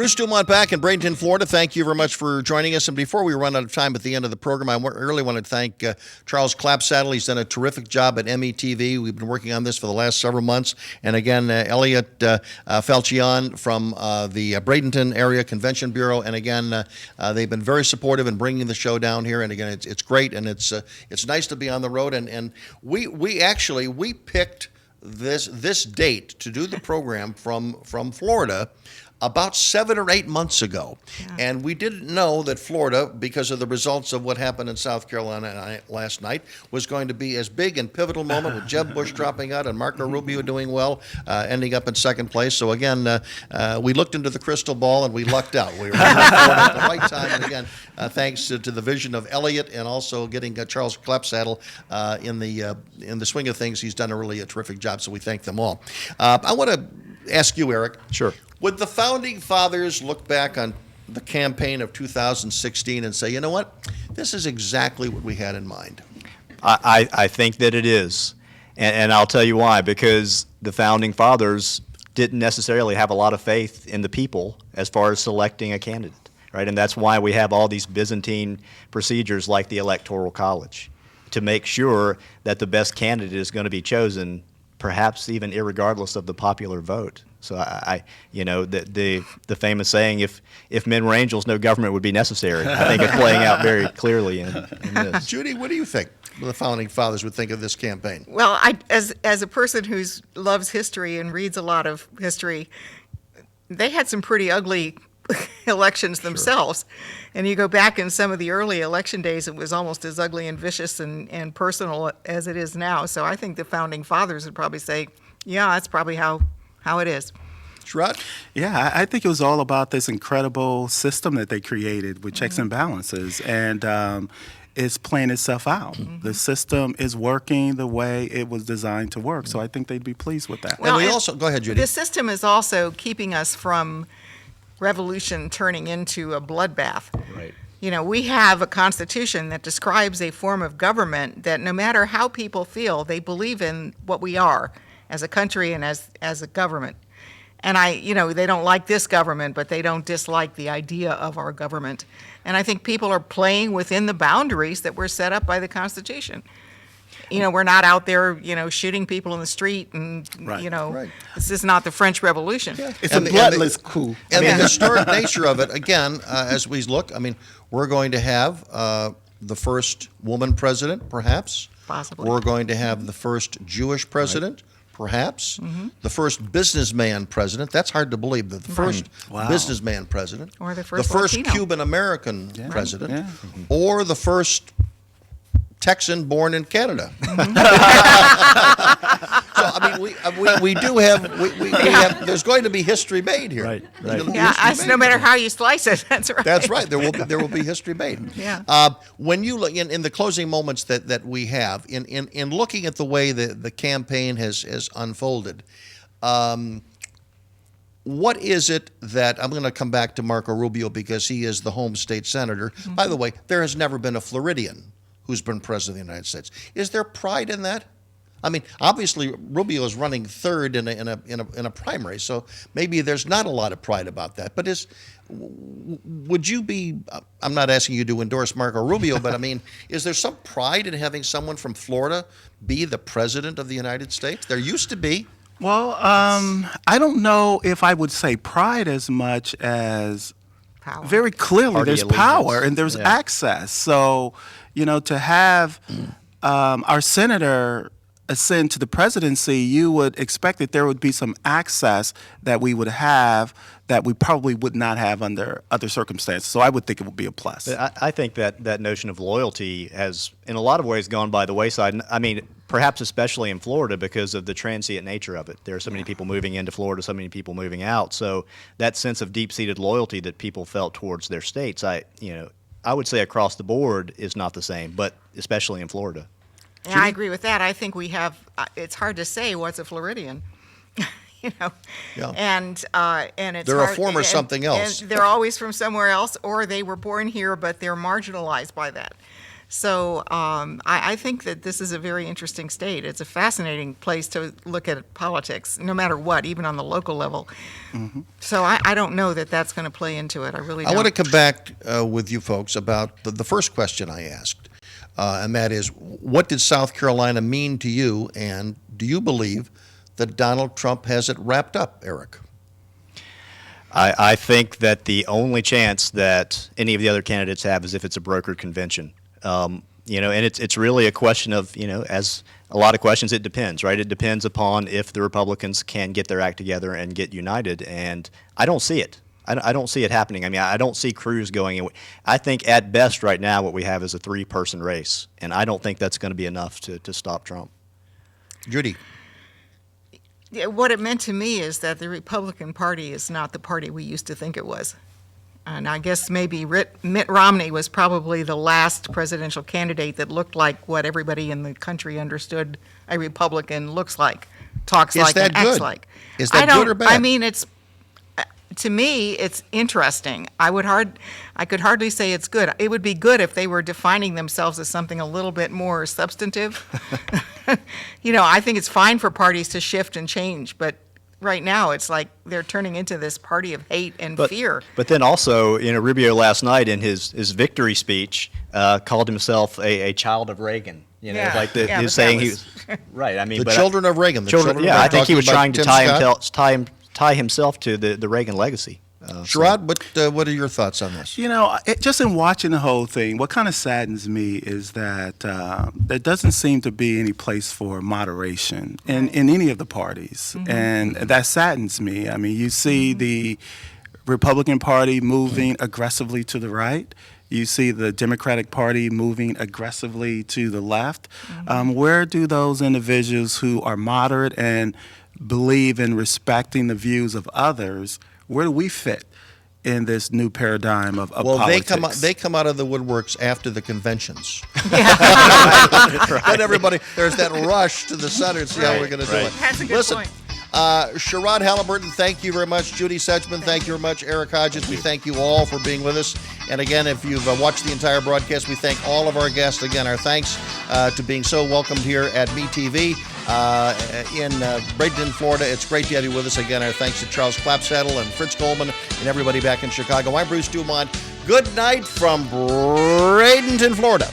Bruce DuMont back in Bradenton, Florida. Thank you very much for joining us. And before we run out of time at the end of the program, I really want to thank Charles Clapsaddle. He's done a terrific job at METV. We've been working on this for the last several months. And again, Elliot Falchion from the Bradenton Area Convention Bureau. And again, they've been very supportive in bringing the show down here. And again, it's great, and it's nice to be on the road. And we picked this date to do the program from Florida about 7 or 8 months ago. Yeah. And we didn't know that Florida, because of the results of what happened in South Carolina last night, was going to be as big and pivotal moment with Jeb Bush dropping out and Marco Rubio doing well, ending up in second place. So again, we looked into the crystal ball and we lucked out. We were in Florida at the right time. And again, thanks to the vision of Elliot and also getting Charles Clapsaddle in the swing of things. He's done a terrific job, so we thank them all. I want to ask you, Eric. Sure. Would the Founding Fathers look back on the campaign of 2016 and say, you know what, this is exactly what we had in mind? I think that it is. And I'll tell you why. Because the Founding Fathers didn't necessarily have a lot of faith in the people as far as selecting a candidate, right? And that's why we have all these Byzantine procedures like the Electoral College to make sure that the best candidate is going to be chosen, perhaps even irregardless of the popular vote. So the famous saying, if men were angels, no government would be necessary. I think it's playing out very clearly in this. Judy, what do you think the Founding Fathers would think of this campaign? Well, as a person who loves history and reads a lot of history, they had some pretty ugly elections themselves. Sure. And you go back in some of the early election days, it was almost as ugly and vicious and personal as it is now. So I think the Founding Fathers would probably say, yeah, that's probably how it is. Sherrod? Yeah, I think it was all about this incredible system that they created with checks and balances, and it's playing itself out. Mm-hmm. The system is working the way it was designed to work, so I think they'd be pleased with that. Well, go ahead, Judy. The system is also keeping us from revolution turning into a bloodbath. Right. You know, we have a constitution that describes a form of government that no matter how people feel, they believe in what we are as a country and as a government. And they don't like this government, but they don't dislike the idea of our government. And I think people are playing within the boundaries that were set up by the Constitution. We're not out there, shooting people in the street and, Right. This is not the French Revolution. Yeah. It's a bloodless coup. And the historic nature of it, again, as we look, we're going to have the first woman president, perhaps. Possibly. We're going to have the first Jewish president. Right. Perhaps the first businessman president. That's hard to believe. That the first businessman president, or the first Cuban American president, or the first Texan born in Canada. So we do have we have. There's going to be history made here. Right. Yeah, no matter how you slice it. That's right. That's right. There will be history made. Yeah. When you look in the closing moments that we have in looking at the way the campaign has unfolded. What is it that I'm going to come back to Marco Rubio because he is the home state senator. Mm-hmm. By the way, there has never been a Floridian who's been president of the United States. Is there pride in that? Obviously Rubio is running third in a primary, so maybe there's not a lot of pride about that. But would you be? I'm not asking you to endorse Marco Rubio, but is there some pride in having someone from Florida be the president of the United States? There used to be. Well, I don't know if I would say pride as much as power. Very clearly Party there's allegiance. power and there's access. So, to have our senator ascend to the presidency, you would expect that there would be some access that we would have that we probably would not have under other circumstances. So I would think it would be a plus. I think that notion of loyalty has, in a lot of ways, gone by the wayside. I mean, perhaps especially in Florida because of the transient nature of it. There are so many people moving into Florida, so many people moving out. So that sense of deep-seated loyalty that people felt towards their states, I would say across the board is not the same, but especially in Florida. Yeah, I agree with that. I think we have, it's hard to say what's a Floridian. Yeah. And it's They're a hard- former and- something else. And they're always from somewhere else, or they were born here, but they're marginalized by that. So I think that this is a very interesting state. It's a fascinating place to look at politics, no matter what, even on the local level. So I don't know that that's going to play into it. I really don't. I want to come back with you folks about the first question I asked, and that is, what did South Carolina mean to you, and do you believe that Donald Trump has it wrapped up, Eric? I think that the only chance that any of the other candidates have is if it's a brokered convention. And it's really a question of, as a lot of questions, it depends, right? It depends upon if the Republicans can get their act together and get united, and I don't see it. I don't see it happening. I mean, I don't see Cruz going in. I think at best right now what we have is a three-person race, and I don't think that's going to be enough to stop Trump. Judy? Yeah, what it meant to me is that the Republican Party is not the party we used to think it was. And I guess maybe Mitt Romney was probably the last presidential candidate that looked like what everybody in the country understood a Republican looks like, talks Is like, that and acts good? like. Is that good or bad? I mean, to me, it's interesting. I could hardly say it's good. It would be good if they were defining themselves as something a little bit more substantive. I think it's fine for parties to shift and change, but right now it's like they're turning into this party of hate and fear. But then also, Rubio last night in his victory speech called himself a child of Reagan. His saying he was right. I mean, The children of Reagan. I think he was trying to Tim tie himself to the Reagan legacy. Sherrod, what are your thoughts on this? Just in watching the whole thing, what kind of saddens me is that there doesn't seem to be any place for moderation in any of the parties. And that saddens me. I mean, you see the Republican Party moving aggressively to the right. You see the Democratic Party moving aggressively to the left. Where do those individuals who are moderate and believe in respecting the views of others, where do we fit in this new paradigm of politics? They come out of the woodworks after the conventions. Then everybody, there's that rush to the center and see how we're going to do it. That's a good point. Sherrod Halliburton, thank you very much. Judy Sedgman, thank you very much. Eric Hodges, we thank you all for being with us. And again, if you've watched the entire broadcast, we thank all of our guests. Again, our thanks to being so welcomed here at MeTV in Bradenton, Florida. It's great to have you with us. Again, our thanks to Charles Clapsaddle and Fritz Coleman and everybody back in Chicago. I'm Bruce DuMont. Good night from Bradenton, Florida.